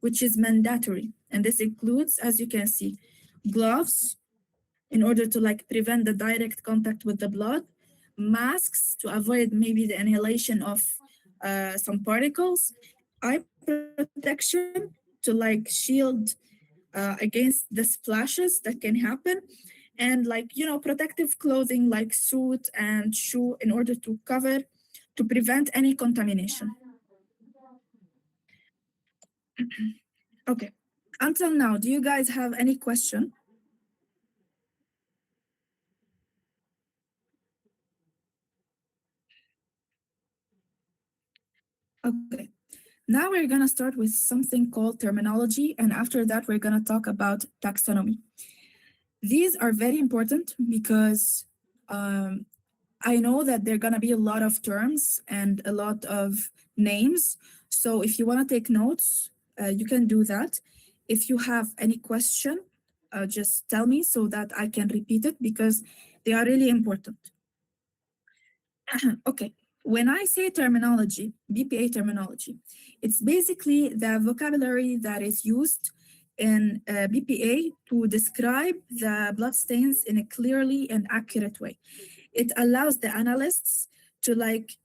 which is mandatory. And this includes, as you can see, gloves in order to like prevent the direct contact with the blood, masks to avoid maybe the inhalation of some particles, eye protection to like shield against the splashes that can happen, and like protective clothing like suit and shoe in order to cover to prevent any contamination. Okay, until now, do you guys have any question? Okay, now we're gonna start with something called terminology, and after that we're gonna talk about taxonomy. These are very important because um, I know that there are going to be a lot of terms and a lot of names. So if you want to take notes, you can do that. If you have any question, just tell me so that I can repeat it because they are really important. Okay. When I say terminology, BPA terminology, it's basically the vocabulary that is used in BPA to describe the bloodstains in a clearly and accurate way. It allows the analysts to like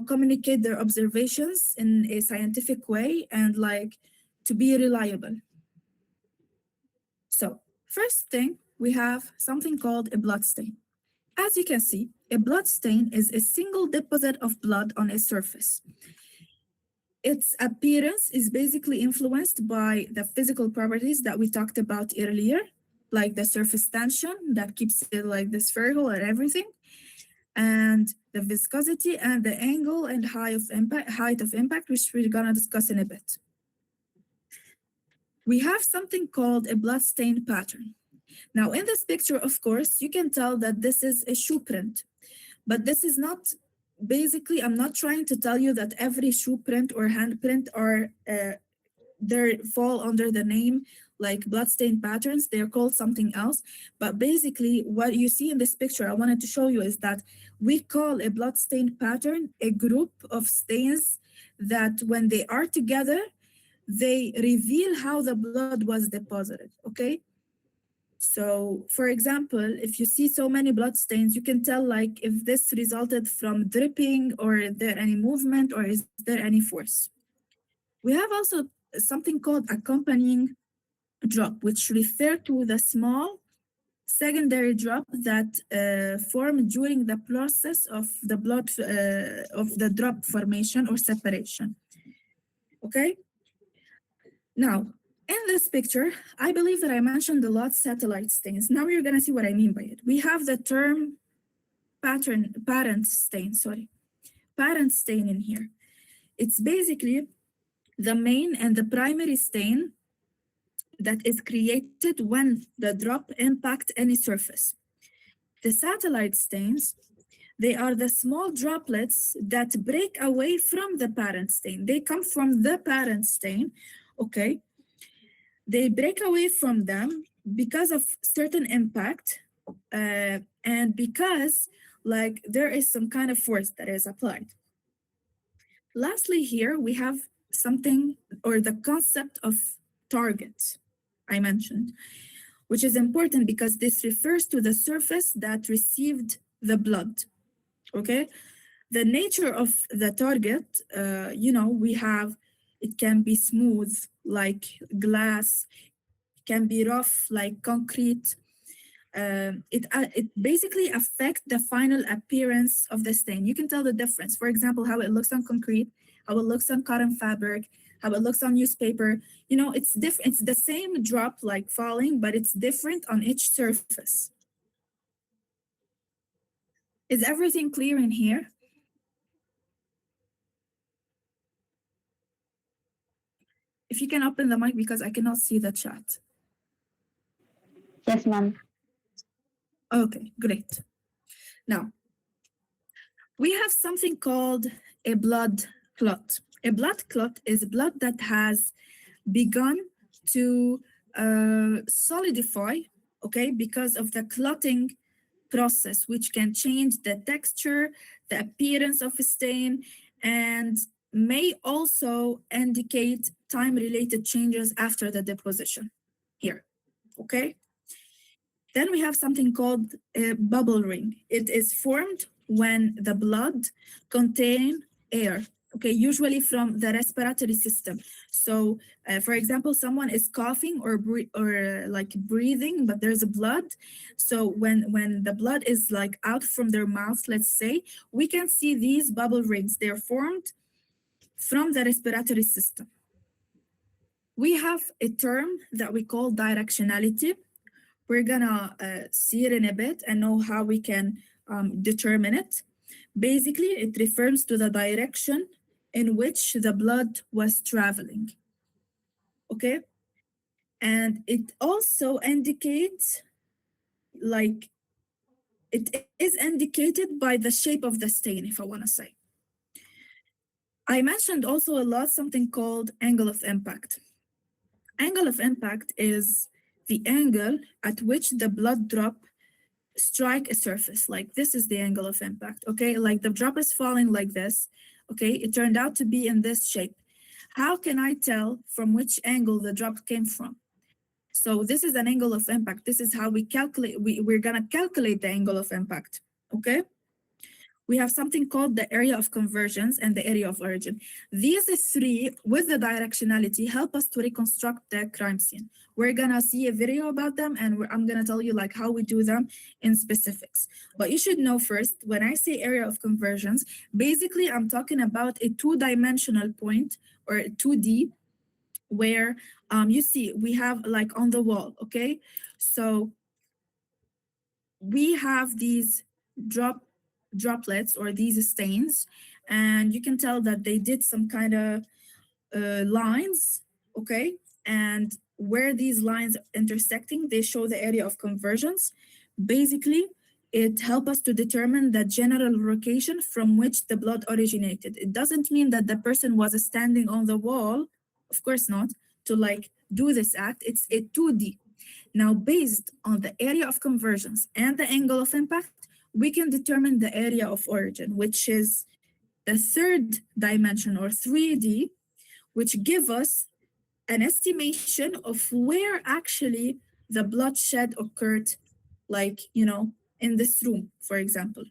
communicate their observations in a scientific way and like to be reliable. So first thing, we have something called a bloodstain. As you can see, a bloodstain is a single deposit of blood on a surface. Its appearance is basically influenced by the physical properties that we talked about earlier, like the surface tension that keeps it like the spherical and everything, and the viscosity and the angle and height of impact, which we're gonna discuss in a bit. We have something called a bloodstain pattern. Now, in this picture, of course, you can tell that this is a shoe print, but this is not. Basically, I'm not trying to tell you that every shoe print or handprint are they fall under the name like bloodstain patterns. They're called something else. But basically, what you see in this picture, I wanted to show you is that we call a bloodstain pattern a group of stains that when they are together, they reveal how the blood was deposited. Okay. So, for example, if you see so many blood stains, you can tell like if this resulted from dripping or is there any movement or is there any force. We have also something called accompanying drop, which refer to the small secondary drop that form during the process of the blood of the drop formation or separation. Okay. Now, in this picture, I believe that I mentioned a lot satellite stains. Now you're gonna see what I mean by it. We have the term parent stain, parent stain in here. It's basically the main and the primary stain that is created when the drop impact any surface. The satellite stains, they are the small droplets that break away from the parent stain. They come from the parent stain, okay? They break away from them because of certain impact and because like there is some kind of force that is applied. Lastly, here we have something or the concept of target I mentioned, which is important because this refers to the surface that received the blood. Okay, the nature of the target, we have it can be smooth like glass, it can be rough like concrete. It basically affects the final appearance of the stain. You can tell the difference. For example, how it looks on concrete, how it looks on cotton fabric, how it looks on newspaper. It's different. It's the same drop like falling, but it's different on each surface. Is everything clear in here? If you can open the mic because I cannot see the chat. Yes, ma'am. Okay, great. Now, we have something called a blood clot. A blood clot is blood that has begun to solidify, okay, because of the clotting process, which can change the texture, the appearance of a stain, and may also indicate time-related changes after the deposition here, okay? Then we have something called a bubble ring. It is formed when the blood contain air, okay, usually from the respiratory system. So for example, someone is coughing or like breathing, but there's blood. So when the blood is like out from their mouth, let's say, we can see these bubble rings. They're formed from the respiratory system. We have a term that we call directionality. We're gonna see it in a bit and know how we can determine it. Basically, it refers to the direction in which the blood was traveling. Okay? And it also indicates, like, it is indicated by the shape of the stain, if I want to say. I mentioned also a lot something called angle of impact. Angle of impact is the angle at which the blood drop strike a surface. Like this is the angle of impact, okay? Like the drop is falling like this, okay? It turned out to be in this shape. How can I tell from which angle the drop came from? So this is an angle of impact. This is how we calculate, we're gonna calculate the angle of impact, okay? We have something called the area of convergence and the area of origin. These three, with the directionality, help us to reconstruct the crime scene. We're gonna see a video about them, and I'm gonna tell you like how we do them in specifics. But you should know first, when I say area of convergence, basically I'm talking about a two-dimensional point, or 2D, where you see we have like on the wall, okay? So we have these droplets or these stains, and you can tell that they did some kind of lines, okay? And where these lines intersecting, they show the area of convergence. Basically, it helps us to determine the general location from which the blood originated. It doesn't mean that the person was standing on the wall, of course not, to like do this act. It's a 2D. Now, based on the area of convergence and the angle of impact, we can determine the area of origin, which is the third dimension or 3D, which give us an estimation of where actually the bloodshed occurred, like, in this room, for example.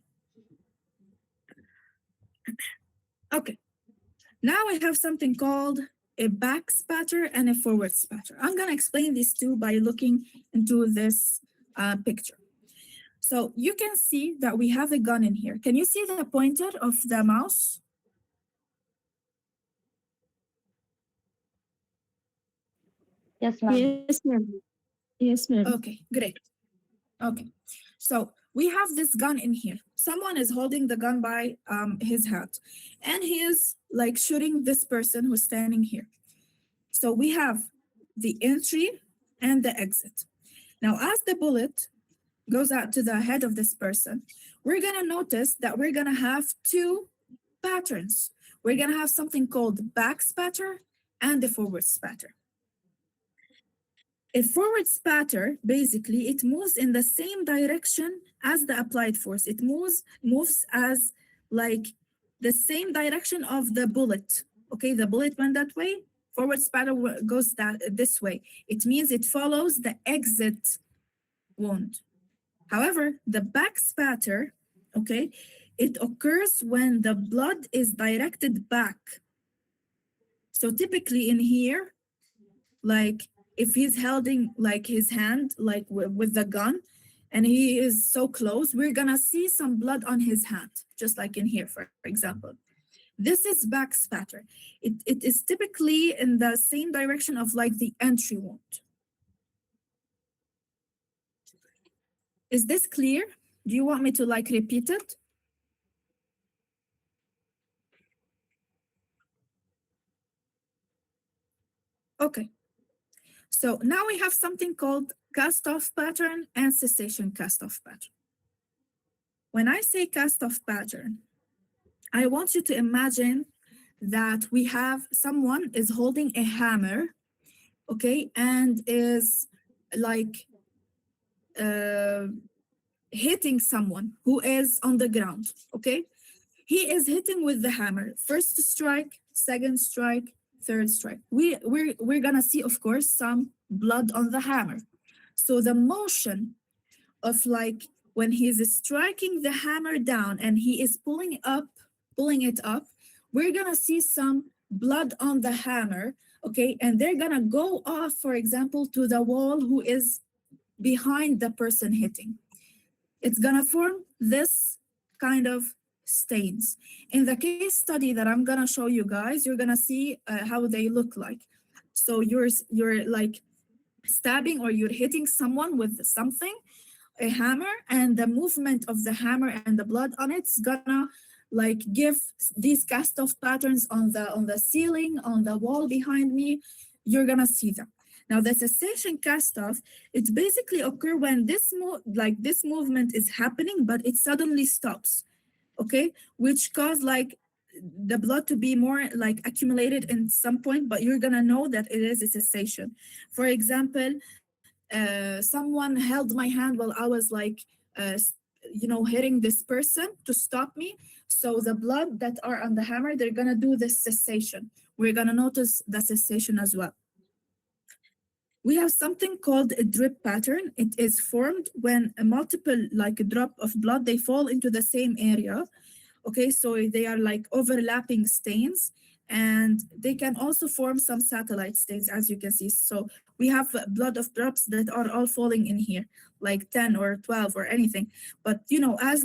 Okay, now I have something called a back spatter and a forward spatter. I'm gonna explain these two by looking into this picture. So you can see that we have a gun in here. Can you see the pointer of the mouse? Yes, ma'am. Yes, ma'am. Yes, ma'am. Okay, great. Okay, so we have this gun in here. Someone is holding the gun by his hat, and he is like shooting this person who's standing here. So we have the entry and the exit. Now, as the bullet goes out to the head of this person, we're gonna notice that we're gonna have two patterns. We're gonna have something called back spatter and the forward spatter. A forward spatter, basically, it moves in the same direction as the applied force. It moves as like the same direction of the bullet. Okay, the bullet went that way. Forward spatter goes this way. It means it follows the exit wound. However, the back spatter, okay, it occurs when the blood is directed back. So typically in here, like if he's holding like his hand like with the gun and he is so close, we're gonna see some blood on his hand, just like in here, for example. This is back spatter. It is typically in the same direction of like the entry wound. Is this clear? Do you want me to like repeat it? Okay. So now we have something called cast-off pattern and cessation cast-off pattern. When I say cast-off pattern, I want you to imagine that we have someone is holding a hammer, okay, and is like hitting someone who is on the ground, okay? He is hitting with the hammer. First strike, second strike, third strike. We're gonna see, of course, some blood on the hammer. So the motion of like when he's striking the hammer down and he is pulling it up, we're gonna see some blood on the hammer, okay? And they're gonna go off, for example, to the wall who is behind the person hitting. It's gonna form this kind of stains. In the case study that I'm gonna show you guys, you're gonna see how they look like. So you're like stabbing or you're hitting someone with something, a hammer, and the movement of the hammer and the blood on it's gonna like give these cast off patterns on the ceiling, on the wall behind me. You're gonna see them. Now the cessation cast off, it basically occur when this movement is happening but it suddenly stops, okay, which cause like the blood to be more like accumulated in some point, but you're gonna know that it is a cessation. For example, someone held my hand while I was like, hitting this person to stop me. So the blood that are on the hammer, they're gonna do this cessation. We're gonna notice the cessation as well. We have something called a drip pattern. It is formed when a multiple, like a drop of blood, they fall into the same area. Okay, so they are like overlapping stains, and they can also form some satellite stains, as you can see. So we have blood of drops that are all falling in here, like 10 or 12 or anything. But as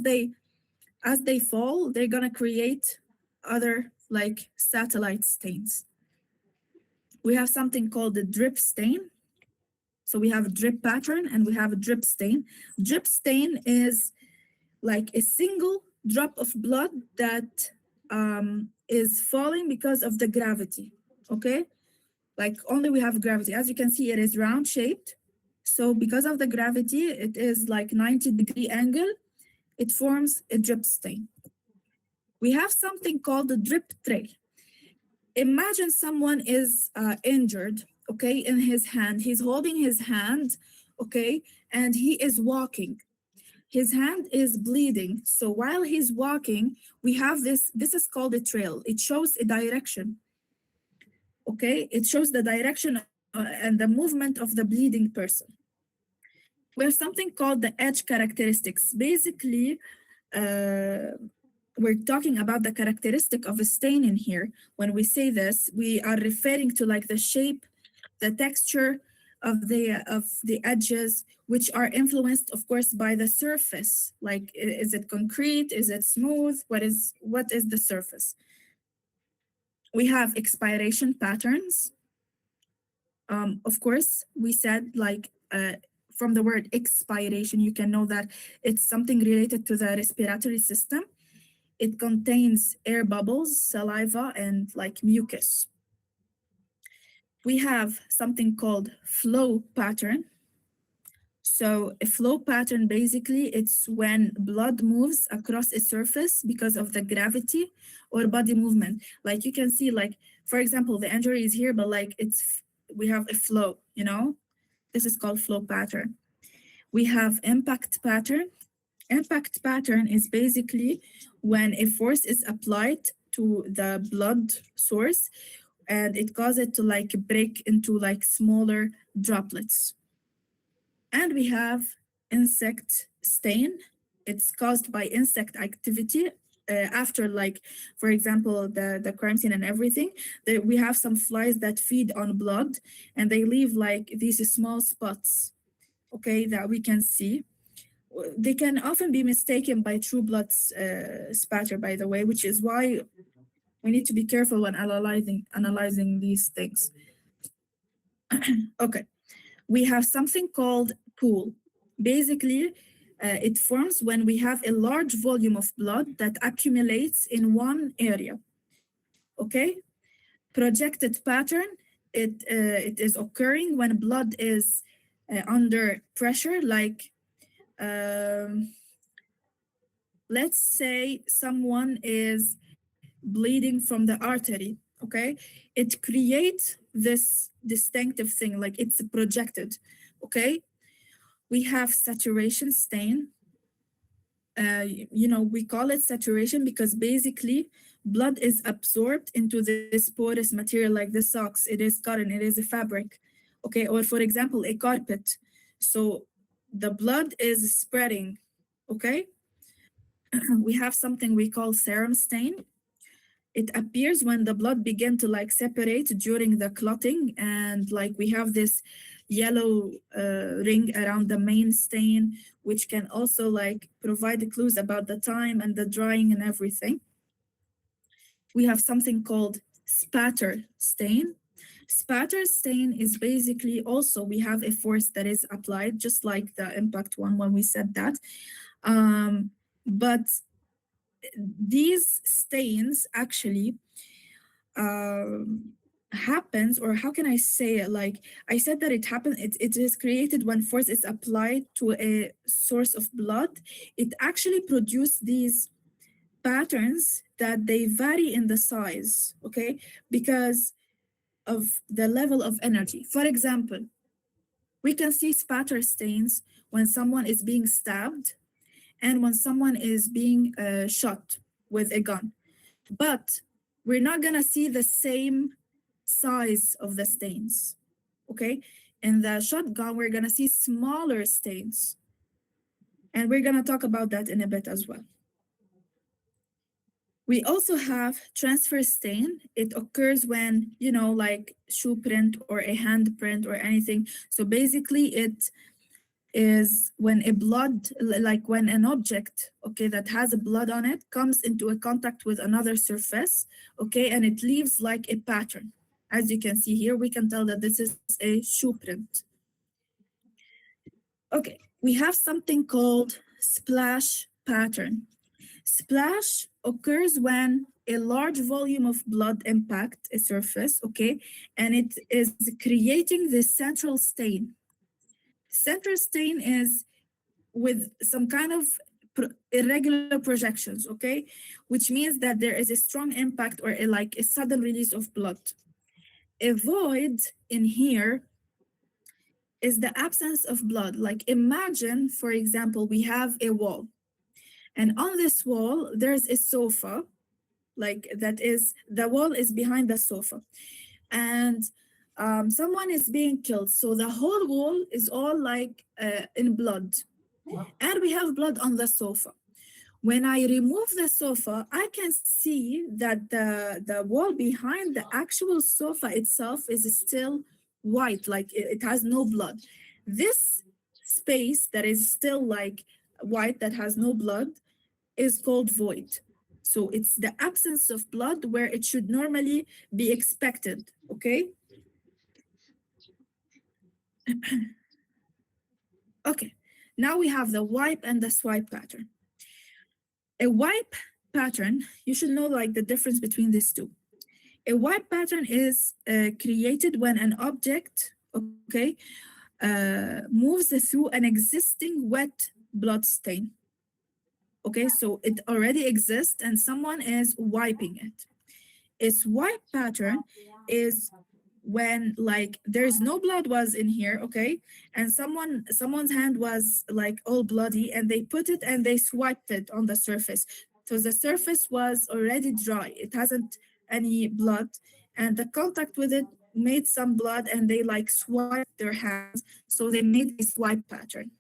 they fall, they're gonna create other like satellite stains. We have something called the drip stain. So we have a drip pattern and we have a drip stain. Drip stain is like a single drop of blood that is falling because of the gravity, okay? Like only we have gravity. As you can see, it is round shaped. So because of the gravity, it is like 90-degree angle. It forms a drip stain. We have something called the drip trail. Imagine someone is injured, okay, in his hand. He's holding his hand, okay, and he is walking. His hand is bleeding. So while he's walking, we have this is called a trail. It shows a direction, okay? It shows the direction and the movement of the bleeding person. We have something called the edge characteristics. Basically, uh, we're talking about the characteristic of a stain in here. When we say this, we are referring to like the shape, the texture of the edges, which are influenced, of course, by the surface. Like, is it concrete? Is it smooth? What is the surface? We have expiration patterns. Of course, we said like from the word expiration, you can know that it's something related to the respiratory system. It contains air bubbles, saliva, and like mucus. We have something called flow pattern. So a flow pattern, basically, it's when blood moves across a surface because of the gravity or body movement. Like you can see, like, for example, the injury is here, but like we have a flow, This is called flow pattern. We have impact pattern. Impact pattern is basically when a force is applied to the blood source and it causes it to like break into like smaller droplets. And we have insect stain. It's caused by insect activity. After, like, for example, the crime scene and everything, we have some flies that feed on blood and they leave like these small spots, okay, that we can see. They can often be mistaken by true blood spatter, by the way, which is why we need to be careful when analyzing these things. Okay, we have something called pool. Basically, it forms when we have a large volume of blood that accumulates in one area. Okay, projected pattern. It is occurring when blood is under pressure, like let's say someone is bleeding from the artery, okay? It creates this distinctive thing, like it's projected, okay? We have saturation stain. We call it saturation because basically blood is absorbed into this porous material like the socks, it is cotton, it is a fabric, okay? Or for example, a carpet. So the blood is spreading, okay? We have something we call serum stain. It appears when the blood begin to like separate during the clotting, and like we have this yellow ring around the main stain, which can also like provide clues about the time and the drying and everything. We have something called spatter stain. Spatter stain is basically also we have a force that is applied, just like the impact one when we said that. But these stains actually happens, or how can I say it? Like I said that it happens, it is created when force is applied to a source of blood. It actually produces these patterns that they vary in the size, okay, because of the level of energy. For example, we can see spatter stains when someone is being stabbed and when someone is being shot with a gun. But we're not gonna see the same size of the stains, okay? In the shotgun, we're gonna see smaller stains. And we're gonna talk about that in a bit as well. We also have transfer stain. It occurs when, you know, like shoe print or a handprint or anything. So basically it is when a blood, like when an object, okay, that has a blood on it comes into a contact with another surface, okay, and it leaves like a pattern. As you can see here, we can tell that this is a shoe print. Okay, we have something called splash pattern. Splash occurs when a large volume of blood impact a surface, okay, and it is creating the central stain. Central stain is with some kind of irregular projections, okay, which means that there is a strong impact or like a sudden release of blood. A void in here is the absence of blood. Like imagine, for example, we have a wall, and on this wall there's a sofa, like that is the wall is behind the sofa, and someone is being killed. So the whole wall is all like in blood, and we have blood on the sofa. When I remove the sofa, I can see that the wall behind the actual sofa itself is still white, like it has no blood. This space that is still like white, that has no blood, is called void. So it's the absence of blood where it should normally be expected, okay? Okay, now we have the wipe and the swipe pattern. A wipe pattern, you should know like the difference between these two. A wipe pattern is created when an object, okay, moves through an existing wet blood stain. Okay, so it already exists and someone is wiping it. A swipe pattern is when like there's no blood was in here, okay, and someone's hand was like all bloody and they put it and they swiped it on the surface. So the surface was already dry, it hasn't any blood, and the contact with it made some blood and they like swiped their hands, so they made a swipe pattern.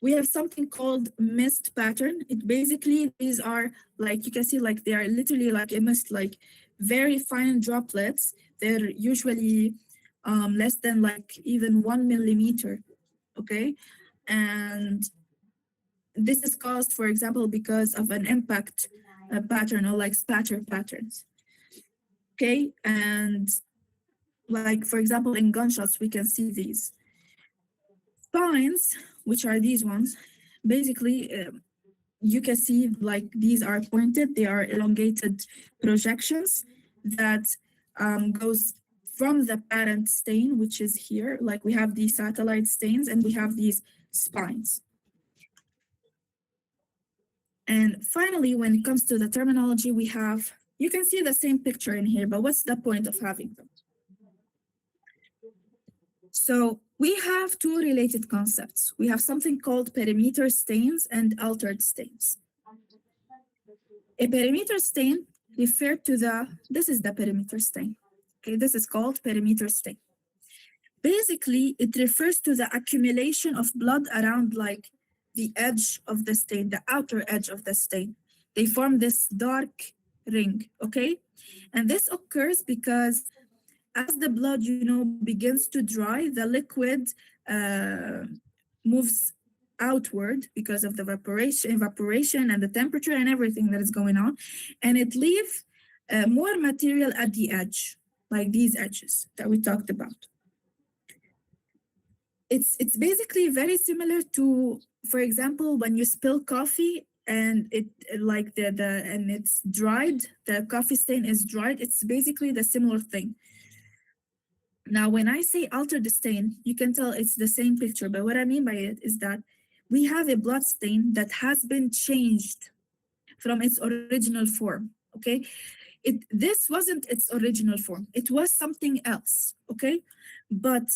We have something called mist pattern. It basically, these are like, you can see like they are literally like a mist, like very fine droplets. They're usually less than like even 1 millimeter, okay? And this is caused, for example, because of an impact pattern or like spatter patterns, okay? And like, for example, in gunshots, we can see these. Spines, which are these ones, basically, you can see like these are pointed, they are elongated projections that goes from the parent stain, which is here. Like we have these satellite stains and we have these spines. And finally, when it comes to the terminology, we have, you can see the same picture in here, but what's the point of having them? So we have two related concepts. We have something called perimeter stains and altered stains. A perimeter stain referred to this is the perimeter stain. Okay, this is called perimeter stain. Basically, it refers to the accumulation of blood around like the edge of the stain, the outer edge of the stain. They form this dark ring, okay? And this occurs because as the blood, begins to dry, the liquid uh, moves outward because of the evaporation and the temperature and everything that is going on, and it leaves more material at the edge, like these edges that we talked about. It's basically very similar to, for example, when you spill coffee and it like the and it's dried, the coffee stain is dried. It's basically the similar thing. Now, when I say alter the stain, you can tell it's the same picture, but what I mean by it is that we have a blood stain that has been changed from its original form. Okay, this wasn't its original form. It was something else. Okay, but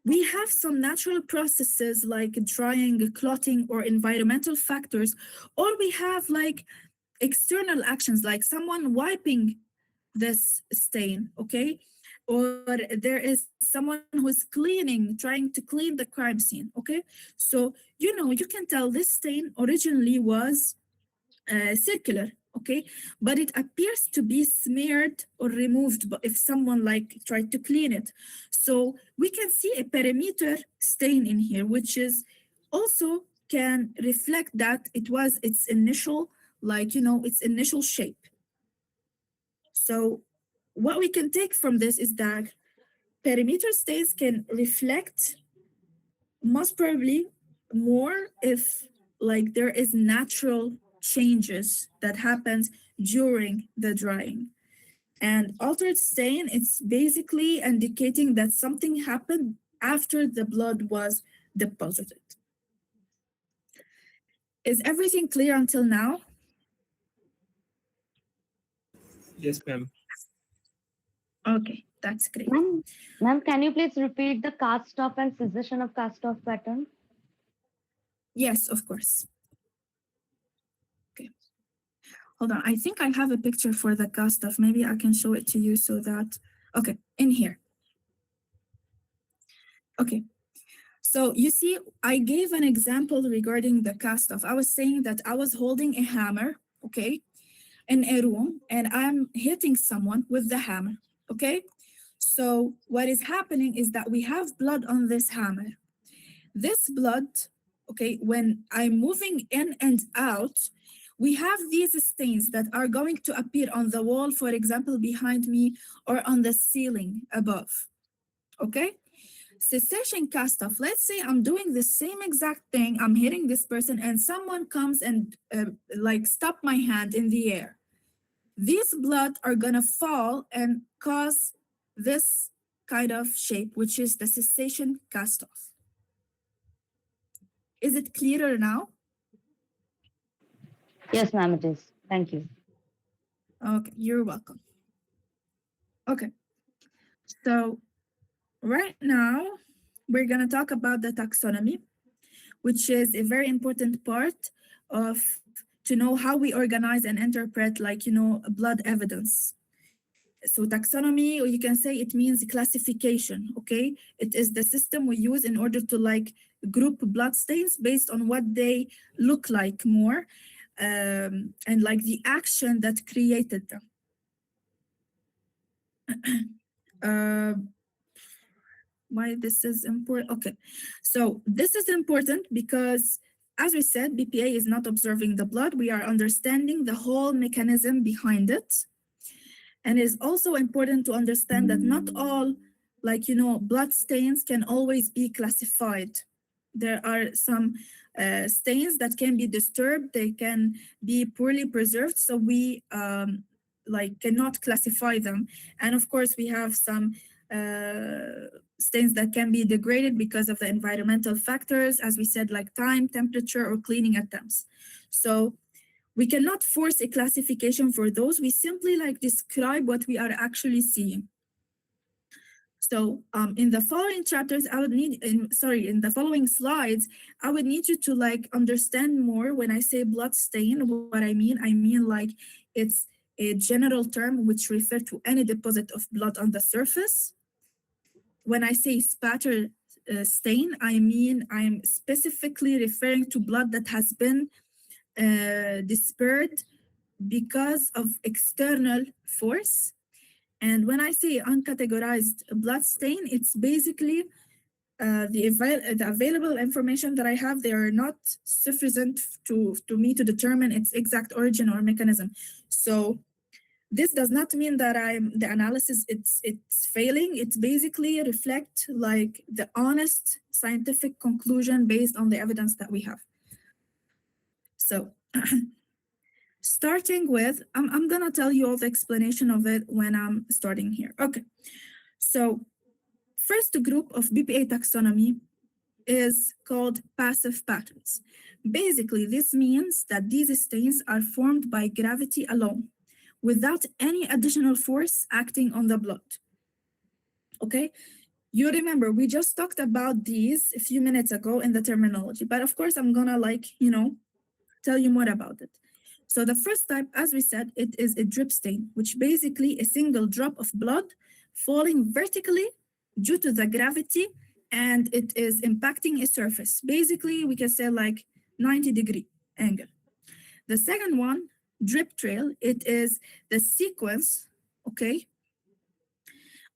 we have some natural processes like drying, clotting, or environmental factors, or we have like external actions like someone wiping this stain, okay? Or there is someone who's cleaning, trying to clean the crime scene, okay? So, you can tell this stain originally was circular, okay? But it appears to be smeared or removed if someone like tried to clean it. So we can see a perimeter stain in here, which is also can reflect that it was its initial, its initial shape. So what we can take from this is that perimeter stains can reflect most probably more if like there is natural changes that happens during the drying. And altered stain, it's basically indicating that something happened after the blood was deposited. Is everything clear until now? Yes, ma'am. Okay, that's great. Ma'am, can you please repeat the cast off and secession of cast off pattern? Yes, of course. Okay. Hold on. I think I have a picture for the cast off. Maybe I can show it to you so that, okay, in here. Okay. So you see, I gave an example regarding the cast off. I was saying that I was holding a hammer, okay, in a room, and I'm hitting someone with the hammer, okay? So what is happening is that we have blood on this hammer. This blood, okay, when I'm moving in and out, we have these stains that are going to appear on the wall, for example, behind me, or on the ceiling above, okay? Cessation cast off. Let's say I'm doing the same exact thing. I'm hitting this person and someone comes and like stop my hand in the air. These blood are gonna fall and cause this kind of shape, which is the cessation cast off. Is it clearer now? Yes, ma'am, it is. Thank you. Okay, you're welcome. Okay, so right now we're gonna talk about the taxonomy, which is a very important part of to know how we organize and interpret blood evidence. So taxonomy, or you can say it means classification, okay? It is the system we use in order to group blood stains based on what they look like more, and like the action that created them. Why this is important? Okay, so this is important because, as we said, BPA is not observing the blood. We are understanding the whole mechanism behind it. And it's also important to understand that not all, blood stains can always be classified. There are some stains that can be disturbed. They can be poorly preserved. So we cannot classify them. And of course, we have some stains that can be degraded because of the environmental factors, as we said, like time, temperature, or cleaning attempts. So we cannot force a classification for those. We simply describe what we are actually seeing. So in the following chapters, in the following slides, I would need you to understand more when I say blood stain. What I mean it's a general term which refers to any deposit of blood on the surface. When I say spatter, stain, I mean I'm specifically referring to blood that has been dispersed because of external force. And when I say uncategorized blood stain, it's basically the available information that I have. They are not sufficient to me to determine its exact origin or mechanism. So this does not mean that the analysis it's failing. It's basically reflect like the honest scientific conclusion based on the evidence that we have. So starting with, I'm gonna tell you all the explanation of it when I'm starting here. Okay, so first group of BPA taxonomy is called passive patterns. Basically, this means that these stains are formed by gravity alone, without any additional force acting on the blood. Okay, you remember we just talked about these a few minutes ago in the terminology, but of course I'm gonna tell you more about it. So the first type, as we said, it is a drip stain, which basically a single drop of blood falling vertically due to the gravity, and it is impacting a surface. Basically, we can say like 90-degree angle. The second one, drip trail, it is the sequence, okay,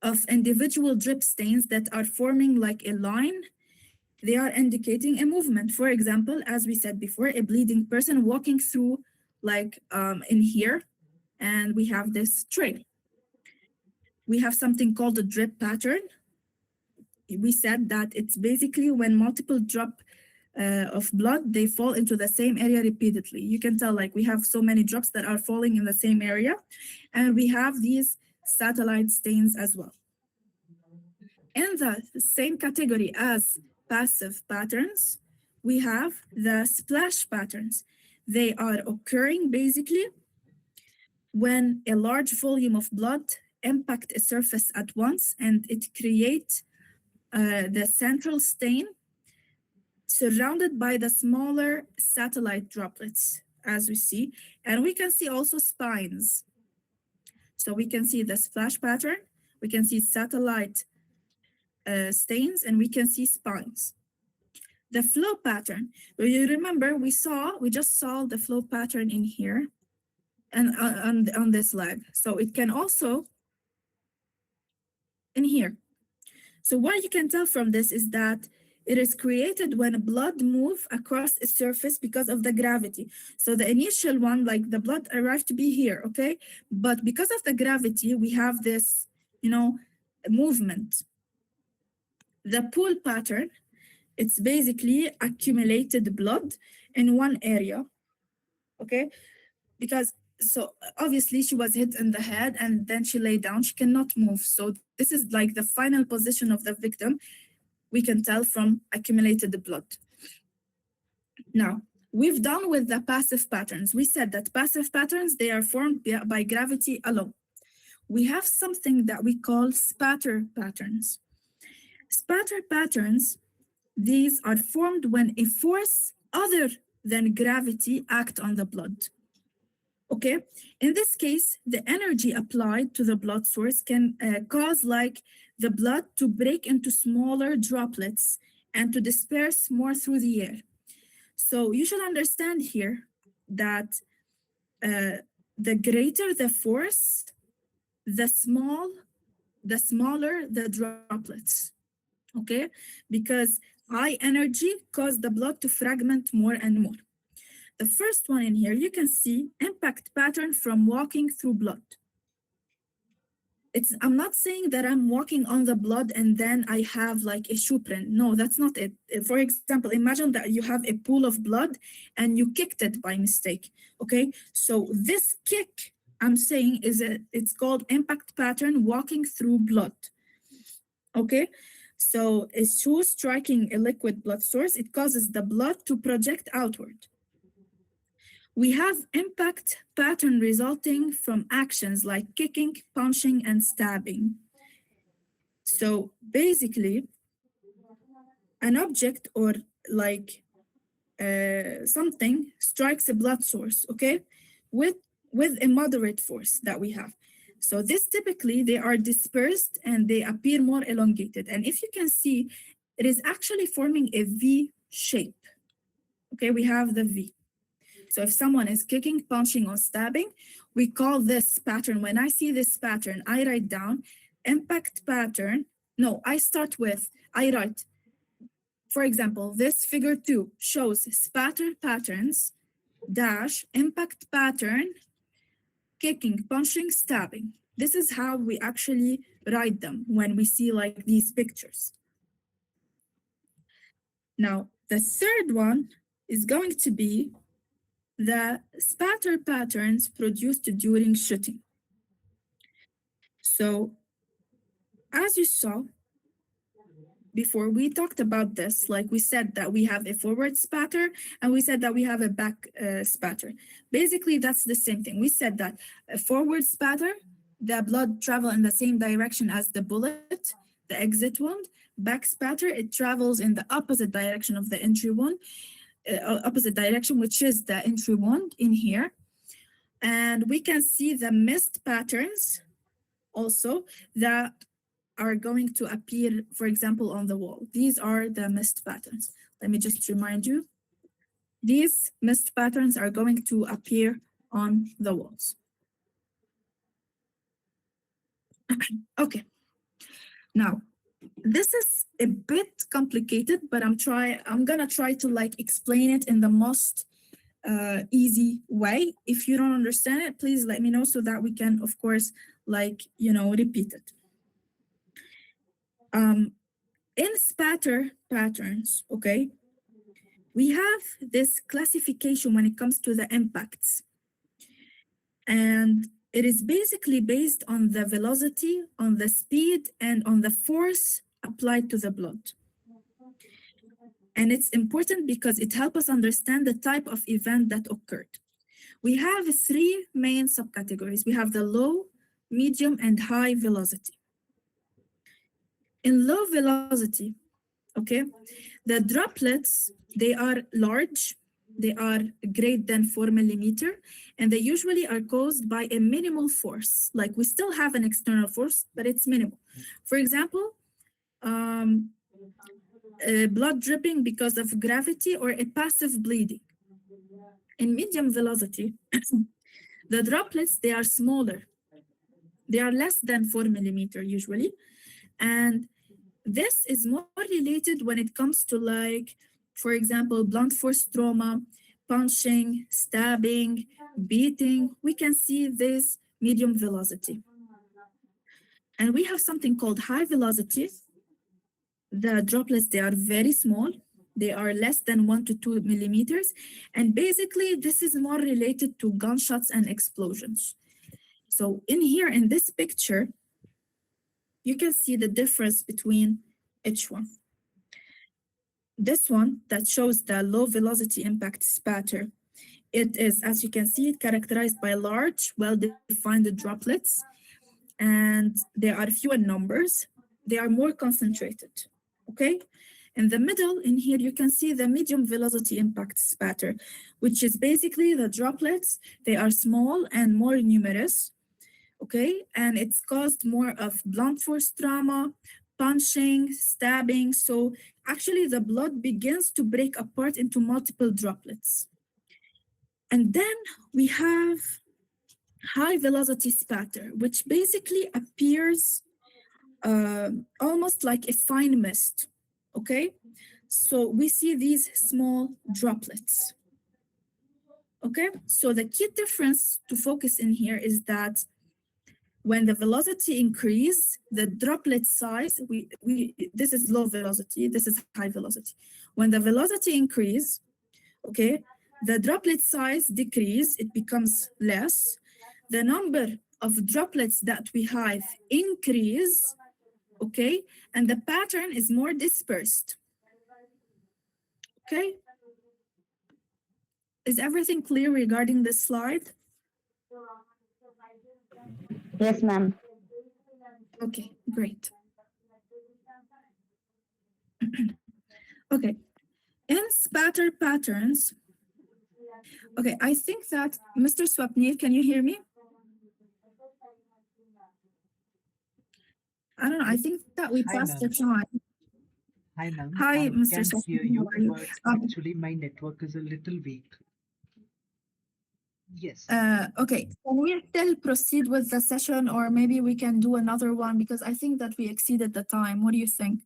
of individual drip stains that are forming like a line. They are indicating a movement. For example, as we said before, a bleeding person walking through like in here, and we have this trail. We have something called a drip pattern. We said that it's basically when multiple drop of blood, they fall into the same area repeatedly. You can tell like we have so many drops that are falling in the same area, and we have these satellite stains as well. In the same category as passive patterns, we have the splash patterns. They are occurring basically when a large volume of blood impact a surface at once, and it creates the central stain surrounded by the smaller satellite droplets, as we see. And we can see also spines. So we can see the splash pattern, we can see satellite stains, and we can see spines. The flow pattern, you remember we just saw the flow pattern in here and on this leg. So it can also in here. So what you can tell from this is that it is created when blood move across a surface because of the gravity. So the initial one, like the blood arrived to be here, okay? But because of the gravity, we have this, movement. The pool pattern, it's basically accumulated blood in one area, okay? Because so obviously she was hit in the head and then she lay down, she cannot move. So this is like the final position of the victim. We can tell from accumulated blood. Now, we've done with the passive patterns. We said that passive patterns, they are formed by gravity alone. We have something that we call spatter patterns. Spatter patterns, these are formed when a force other than gravity acts on the blood. Okay, in this case, the energy applied to the blood source can cause like the blood to break into smaller droplets and to disperse more through the air. So you should understand here that the greater the force, the smaller the droplets, okay? Because high energy cause the blood to fragment more and more. The first one in here, you can see impact pattern from walking through blood. I'm not saying that I'm walking on the blood and then I have like a shoe print. No, that's not it. For example, imagine that you have a pool of blood and you kicked it by mistake, okay? So this kick, I'm saying, it's called impact pattern walking through blood, okay? So a shoe striking a liquid blood source, it causes the blood to project outward. We have impact pattern resulting from actions like kicking, punching, and stabbing. So basically, an object or like something strikes a blood source, okay, with a moderate force that we have. So this typically, they are dispersed and they appear more elongated. And if you can see it is actually forming a V shape. Okay, we have the V. So if someone is kicking, punching, or stabbing, we call this pattern. When I see this pattern, I write down impact pattern. No, I write, for example, this figure 2 shows spatter patterns dash impact pattern, kicking, punching, stabbing. This is how we actually write them when we see like these pictures. Now, the third one is going to be the spatter patterns produced during shooting. So, as you saw before, we talked about this. Like we said that we have a forward spatter and we said that we have a back spatter. Basically, that's the same thing. We said that a forward spatter, the blood travel in the same direction as the bullet, the exit wound. Back spatter, it travels in the opposite direction of the entry wound, opposite direction, which is the entry wound in here. And we can see the missed patterns also that are going to appear, for example, on the wall. These are the missed patterns. Let me just remind you. These missed patterns are going to appear on the walls. Okay. Now, this is a bit complicated, but I'm gonna try to like explain it in the most easy way. If you don't understand it, please let me know so that we can, of course, like, repeat it. In spatter patterns, okay, we have this classification when it comes to the impacts. And it is basically based on the velocity, on the speed, and on the force applied to the blood. And it's important because it helps us understand the type of event that occurred. We have 3 main subcategories. We have the low, medium, and high velocity. In low velocity, okay, the droplets, they are large, they are greater than 4 millimeter, and they usually are caused by a minimal force. Like we still have an external force, but it's minimal. For example, blood dripping because of gravity or a passive bleeding. In medium velocity, the droplets, they are smaller. They are less than 4 millimeter usually. And this is more related when it comes to like, for example, blunt force trauma, punching, stabbing, beating. We can see this medium velocity. And we have something called high velocity. The droplets, they are very small. They are less than 1 to 2 millimeters. And basically, this is more related to gunshots and explosions. So in here, in this picture, you can see the difference between each one. This one that shows the low velocity impact spatter, it is, as you can see, it characterized by large, well-defined droplets, and there are fewer numbers. They are more concentrated, okay? In the middle, in here, you can see the medium velocity impact spatter, which is basically the droplets. They are small and more numerous, okay? And it's caused more of blunt force trauma, punching, stabbing. So actually the blood begins to break apart into multiple droplets. And then we have high velocity spatter, which basically appears almost like a fine mist, okay? So we see these small droplets, okay? So the key difference to focus in here is that when the velocity increase, the droplet size, this is low velocity, this is high velocity. When the velocity increase, okay, the droplet size decrease, it becomes less. The number of droplets that we have increase, okay, and the pattern is more dispersed, okay? Is everything clear regarding this slide? Yes, ma'am. Okay, great. Okay, in spatter patterns, okay, I think that Mr. Swapnil, can you hear me? I don't know, I think that we Hi, passed the ma'am. time. Hi, ma'am. Hi, I Mr. can Session. hear How you, are you? but actually my network is a little weak. Yes. Okay, can we still proceed with the session, or maybe we can do another one because I think that we exceeded the time. What do you think?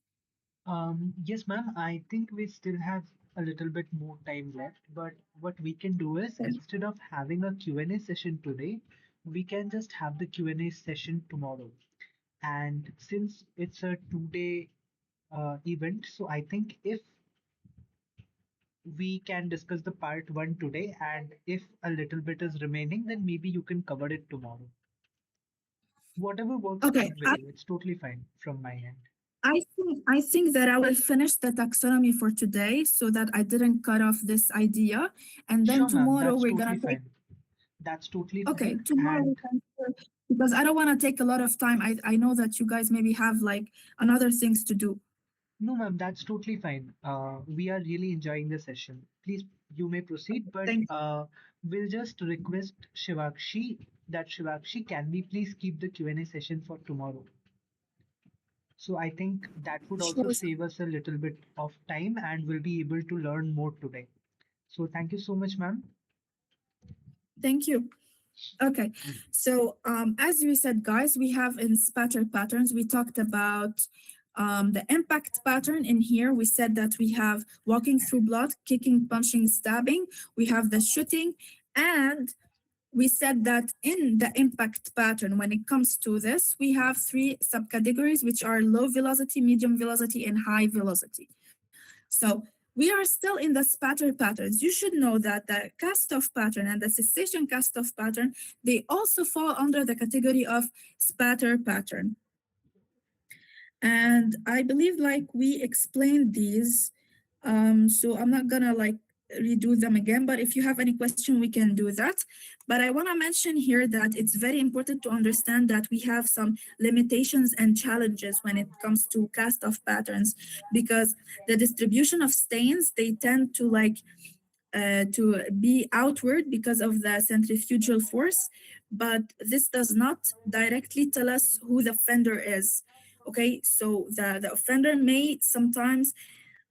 Yes, ma'am. I think we still have a little bit more time left, but what we can do is Okay. instead of having a Q&A session today, we can just have the Q&A session tomorrow. And since it's a two-day event, so I think if we can discuss the part one today, and if a little bit is remaining, then maybe you can cover it tomorrow. Whatever works Okay, out with you, it's totally fine from my end. I think that I will finish the taxonomy for today so that I didn't cut off this idea, and then Sure, ma'am, tomorrow that's we're totally gonna take. fine. That's totally Okay, fine. tomorrow we And can because I don't want to take a lot of time. I know that you guys maybe have like another things to do. no, ma'am, that's totally fine. We are really enjoying the session. Please, you may proceed, but Thank we'll just request Shivakshi, can we please keep the Q&A session for tomorrow? So I think that would also Sure. save us a little bit of time and we'll be able to learn more today. So thank you so much, ma'am. Thank you. Okay, so as we said, guys, we have in spatter patterns, we talked about the impact pattern in here. We said that we have walking through blood, kicking, punching, stabbing. We have the shooting, and we said that in the impact pattern, when it comes to this, we have three subcategories, which are low velocity, medium velocity, and high velocity. So we are still in the spatter patterns. You should know that the cast-off pattern and the cessation cast-off pattern, they also fall under the category of spatter pattern. And I believe like we explained these, so I'm not gonna like redo them again, but if you have any question, we can do that. But I wanna mention here that it's very important to understand that we have some limitations and challenges when it comes to cast-off patterns, because the distribution of stains, they tend to be outward because of the centrifugal force, but this does not directly tell us who the offender is. Okay, so the offender may sometimes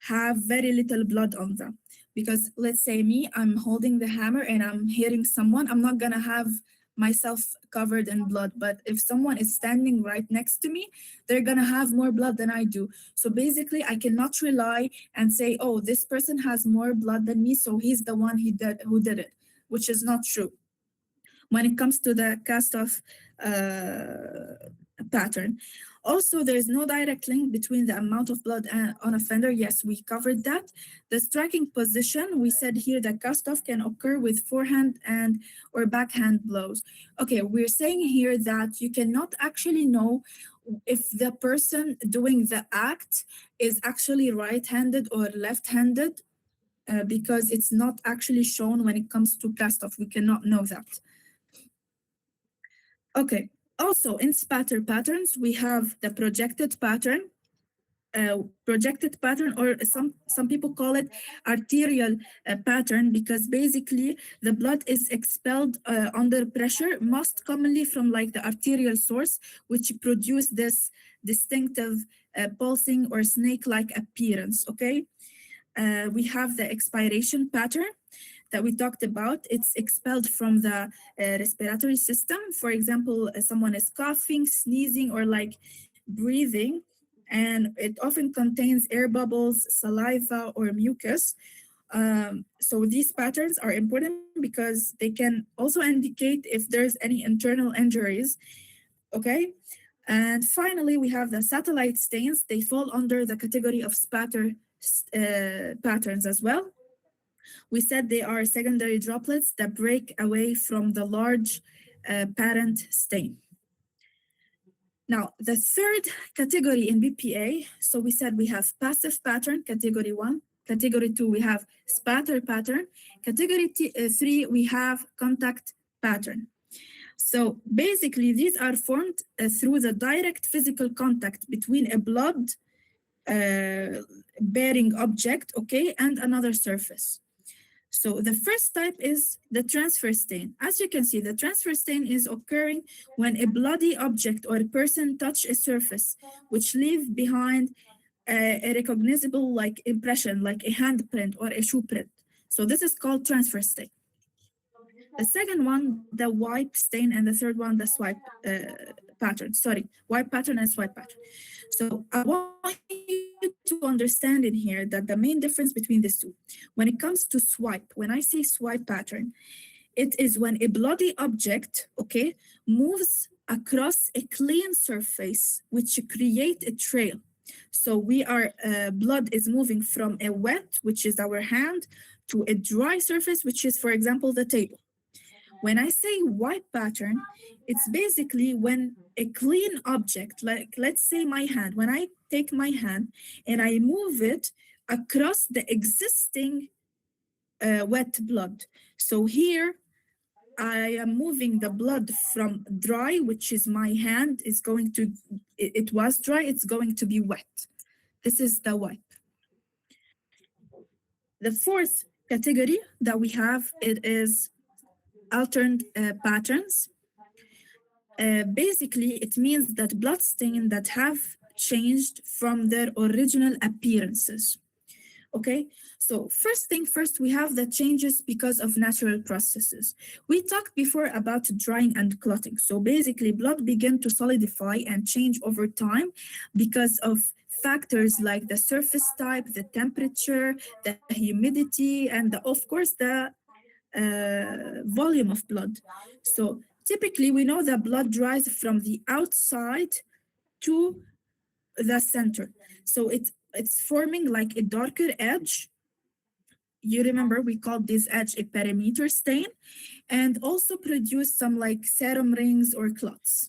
have very little blood on them. Because let's say me, I'm holding the hammer and I'm hitting someone, I'm not gonna have myself covered in blood. But if someone is standing right next to me, they're gonna have more blood than I do. So basically, I cannot rely and say, oh, this person has more blood than me, so he's the one who did it, which is not true when it comes to the cast-off pattern. Also, there is no direct link between the amount of blood on offender. Yes, we covered that. The striking position, we said here that cast-off can occur with forehand and or backhand blows. Okay, we're saying here that you cannot actually know if the person doing the act is actually right-handed or left-handed because it's not actually shown when it comes to cast-off. We cannot know that. Okay, also in spatter patterns, we have the projected pattern, or some people call it arterial pattern, because basically the blood is expelled under pressure, most commonly from like the arterial source, which produce this distinctive pulsing or snake-like appearance, okay? We have the expiration pattern that we talked about. It's expelled from the respiratory system. For example, someone is coughing, sneezing, or like breathing, and it often contains air bubbles, saliva, or mucus. So these patterns are important because they can also indicate if there's any internal injuries. Okay. And finally, we have the satellite stains. They fall under the category of spatter patterns as well. We said they are secondary droplets that break away from the large parent stain. Now, the third category in BPA, so we said we have passive pattern, category 1. Category 2, we have spatter pattern. Category 3, we have contact pattern. So basically, these are formed through the direct physical contact between a blood bearing object, okay, and another surface. So the first type is the transfer stain. As you can see, the transfer stain is occurring when a bloody object or a person touch a surface, which leave behind a recognizable like impression, like a handprint or a shoe print. So this is called transfer stain. The second one, the wipe stain, and the third one, the swipe pattern. Sorry, wipe pattern and swipe pattern. So I want you to understand in here that the main difference between these two, when it comes to swipe, when I say swipe pattern, it is when a bloody object, okay, moves across a clean surface, which create a trail. So we are blood is moving from a wet, which is our hand, to a dry surface, which is, for example, the table. When I say wipe pattern, it's basically when a clean object, like let's say my hand, when I take my hand and I move it across the existing wet blood. So here I am moving the blood from dry, which is my hand, is going to, it was dry, it's going to be wet. This is the wipe. The fourth category that we have, it is alternate patterns. Basically, it means that bloodstains that have changed from their original appearances. Okay, so first thing first, we have the changes because of natural processes. We talked before about drying and clotting. So basically, blood began to solidify and change over time because of factors like the surface type, the temperature, the humidity, and of course the volume of blood. So typically, we know that blood dries from the outside to the center. So it's forming like a darker edge. You remember we called this edge a perimeter stain, and also produce some like serum rings or clots.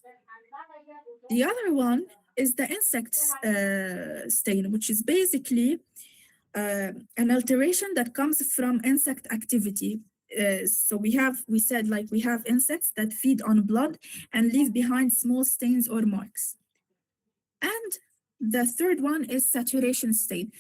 The other one is the insect stain, which is basically an alteration that comes from insect activity. So we said like we have insects that feed on blood and leave behind small stains or marks. And the third one is saturation stain.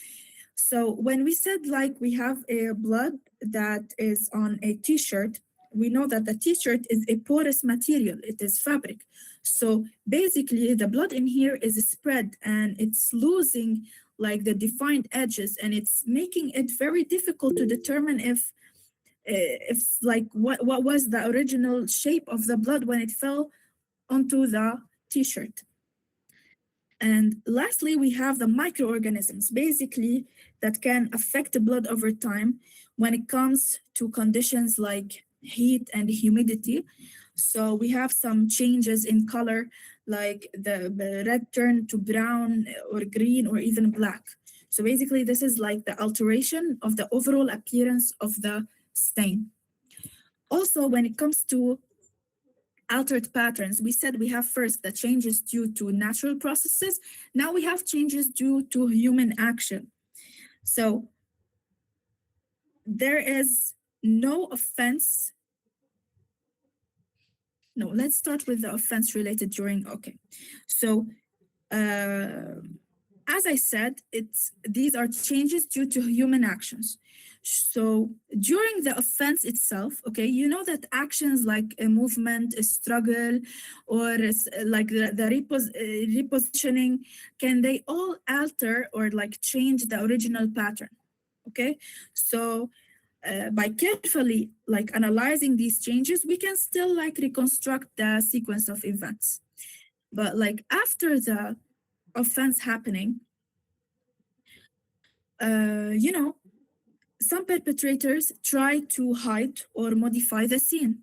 So when we said like we have a blood that is on a t-shirt, we know that the t-shirt is a porous material, it is fabric. So basically the blood in here is spread and it's losing like the defined edges, and it's making it very difficult to determine if like what was the original shape of the blood when it fell onto the t-shirt. And lastly, we have the microorganisms, basically, that can affect the blood over time when it comes to conditions like heat and humidity. So we have some changes in color, like the red turn to brown or green or even black. So basically, this is like the alteration of the overall appearance of the stain. Also, when it comes to altered patterns, we said we have first the changes due to natural processes. Now we have changes due to human action. So there is no offense. No, let's start with the offense related during. Okay, so as I said, these are changes due to human actions. So during the offense itself, okay, you know that actions like a movement, a struggle, or like the repositioning, can they all alter or like change the original pattern? Okay, so by carefully like analyzing these changes, we can still like reconstruct the sequence of events. But like after the offense happening, you know, some perpetrators try to hide or modify the scene.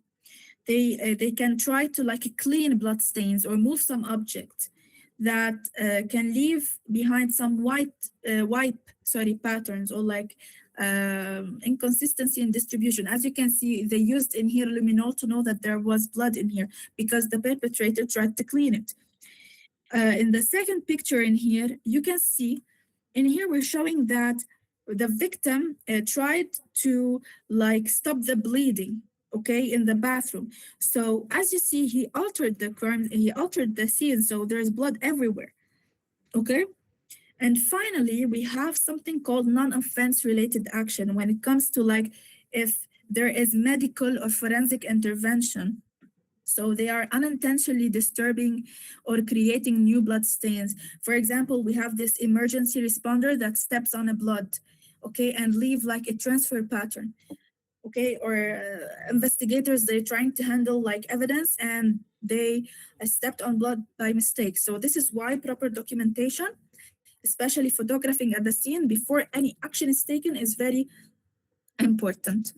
They can try to like clean bloodstains or move some object that can leave behind some wipe patterns or like inconsistency in distribution. As you can see, they used in here luminol to know that there was blood in here because the perpetrator tried to clean it. In the second picture in here, you can see in here we're showing that the victim tried to like stop the bleeding, okay, in the bathroom. So as you see, he altered the crime, he altered the scene, so there's blood everywhere, okay? And finally, we have something called non-offense related action when it comes to like if there is medical or forensic intervention So they are unintentionally disturbing or creating new blood stains. For example, we have this emergency responder that steps on a blood, okay, and leave like a transfer pattern, okay, or investigators, they're trying to handle like evidence and they stepped on blood by mistake. So this is why proper documentation, especially photographing at the scene before any action is taken, is very important.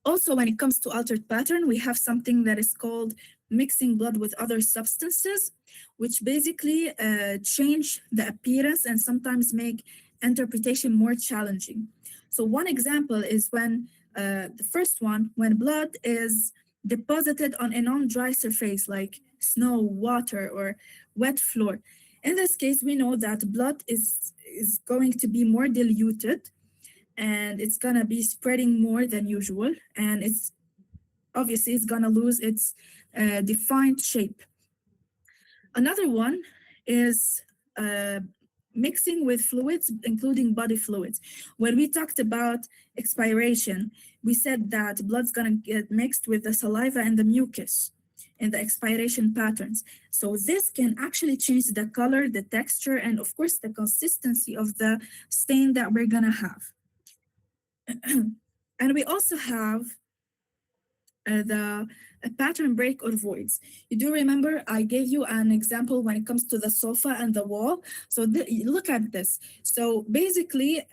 Also, when it comes to altered pattern, we have something that is called mixing blood with other substances, which basically change the appearance and sometimes make interpretation more challenging. So one example is when the first one, when blood is deposited on a non-dry surface like snow, water, or wet floor. In this case, we know that blood is going to be more diluted and it's gonna be spreading more than usual, and it's obviously it's gonna lose its defined shape. Another one is mixing with fluids, including body fluids. When we talked about expiration, we said that blood's gonna get mixed with the saliva and the mucus in the expiration patterns. So this can actually change the color, the texture, and of course the consistency of the stain that we're gonna have. And we also have the pattern break or voids. You do remember I gave you an example when it comes to the sofa and the wall. So look at this. So basically,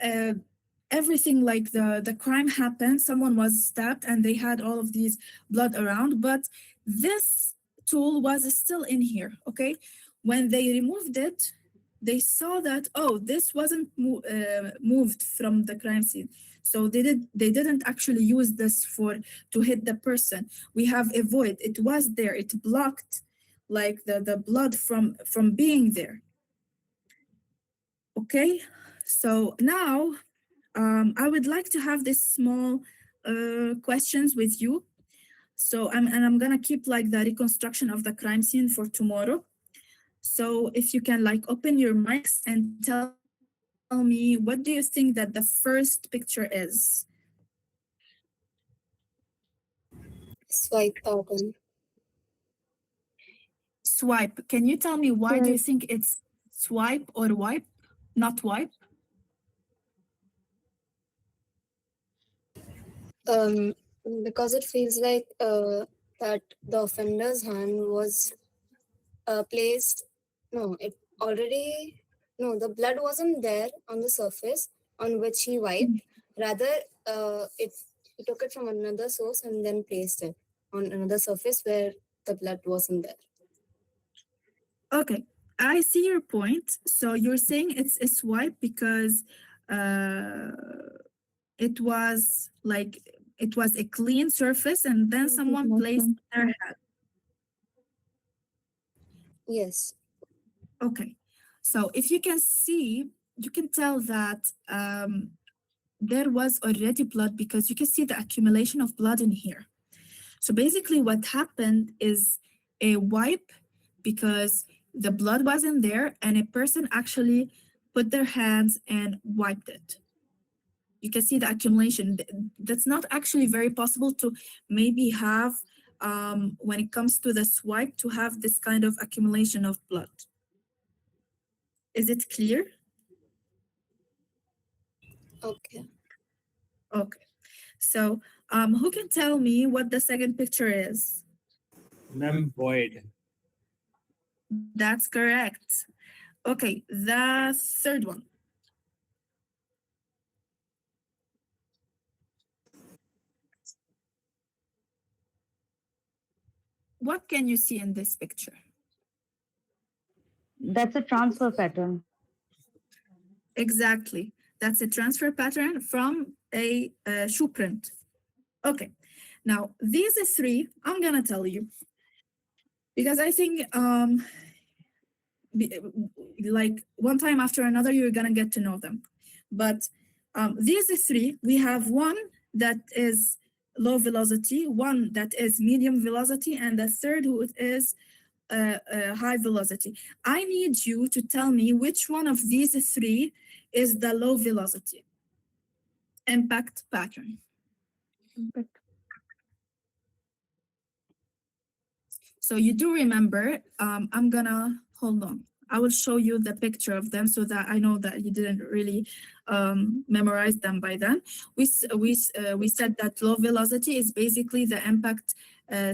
everything like the crime happened, someone was stabbed and they had all of these blood around, but this tool was still in here, okay? When they removed it, they saw that, oh, this wasn't moved from the crime scene. So they didn't actually use this to hit the person. We have a void. It was there. It blocked like the blood from being there. Okay, so now I would like to have this small questions with you. So I'm gonna keep like the reconstruction of the crime scene for tomorrow. So if you can like open your mics and tell me, what do you think that the first picture is? Swipe pattern. Swipe. Can you tell me why do you Yes. think it's swipe or wipe, not wipe? Um, because it feels like that the offender's hand was placed. No, it already. No, the blood wasn't there on the surface on which he wiped. Rather, it he took it from another source and then placed it on another surface where the blood wasn't there. Okay, I see your point. So you're saying it's a swipe because uh, it was like it was a clean surface and then someone placed their hand. Yes. Okay, so if you can see, you can tell that there was already blood because you can see the accumulation of blood in here. So basically, what happened is a wipe because the blood wasn't there and a person actually put their hands and wiped it. You can see the accumulation. That's not actually very possible to maybe have when it comes to the swipe to have this kind of accumulation of blood. Is it clear? Okay. Okay. So who can tell me what the second picture is? Ma'am, void. That's correct. Okay, the third one. What can you see in this picture? That's a transfer pattern. Exactly. That's a transfer pattern from a shoe print. Okay. Now, these three, I'm going to tell you because I think like one time after another, you're going to get to know them. But these three, we have one that is low velocity, one that is medium velocity, and the third who is high velocity. I need you to tell me which one of these three is the low velocity impact pattern. So you do remember, I'm gonna hold on. I will show you the picture of them so that I know that you didn't really memorize them by then. We said that low velocity is basically the impact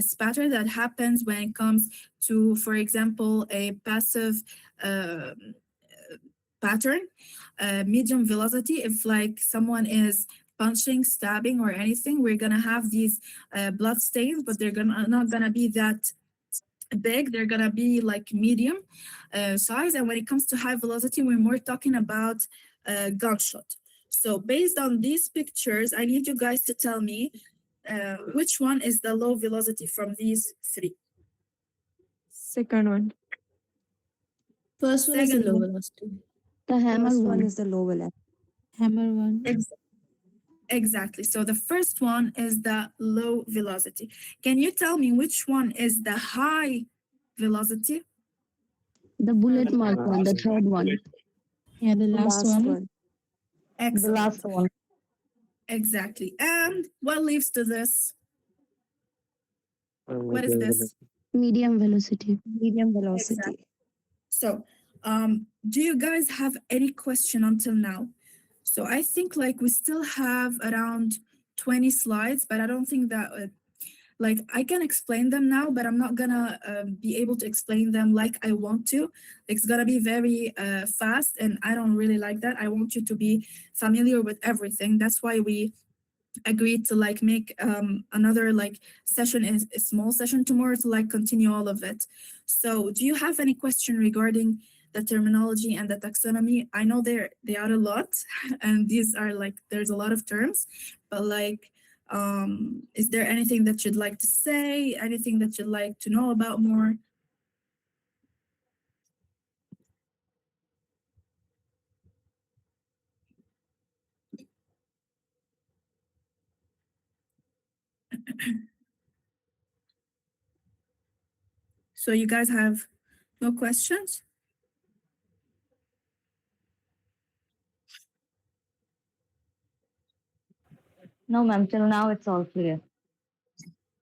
spatter that happens when it comes to, for example, a passive uh, pattern. Medium velocity, if like someone is punching, stabbing, or anything, we're gonna have these blood stains, but they're gonna not gonna be that big. They're gonna be like medium size. And when it comes to high velocity, we're more talking about gunshot. So based on these pictures, I need you guys to tell me which one is the low velocity from these three. Second one. First one is the Second low one. velocity. The hammer First one one. is the low velocity. Hammer one. Exactly. So the first one is the low velocity. Can you tell me which one is the high velocity? The bullet mark one. The third one. Yeah, the last Last one. one. The Excellent. last one. Exactly. And what leads to this? What is this? Medium velocity. Medium velocity. So, do you guys have any question until now? So I think like we still have around 20 slides, but I don't think that like I can explain them now, but I'm not gonna be able to explain them like I want to. It's gonna be very fast, and I don't really like that. I want you to be familiar with everything. That's why we agreed to like make another like session, is a small session tomorrow to like continue all of it. So do you have any question regarding the terminology and the taxonomy? I know they are a lot and these are like there's a lot of terms, but like is there anything that you'd like to say, anything that you'd like to know about more? So you guys have no questions? No, ma'am. Till now, it's all clear.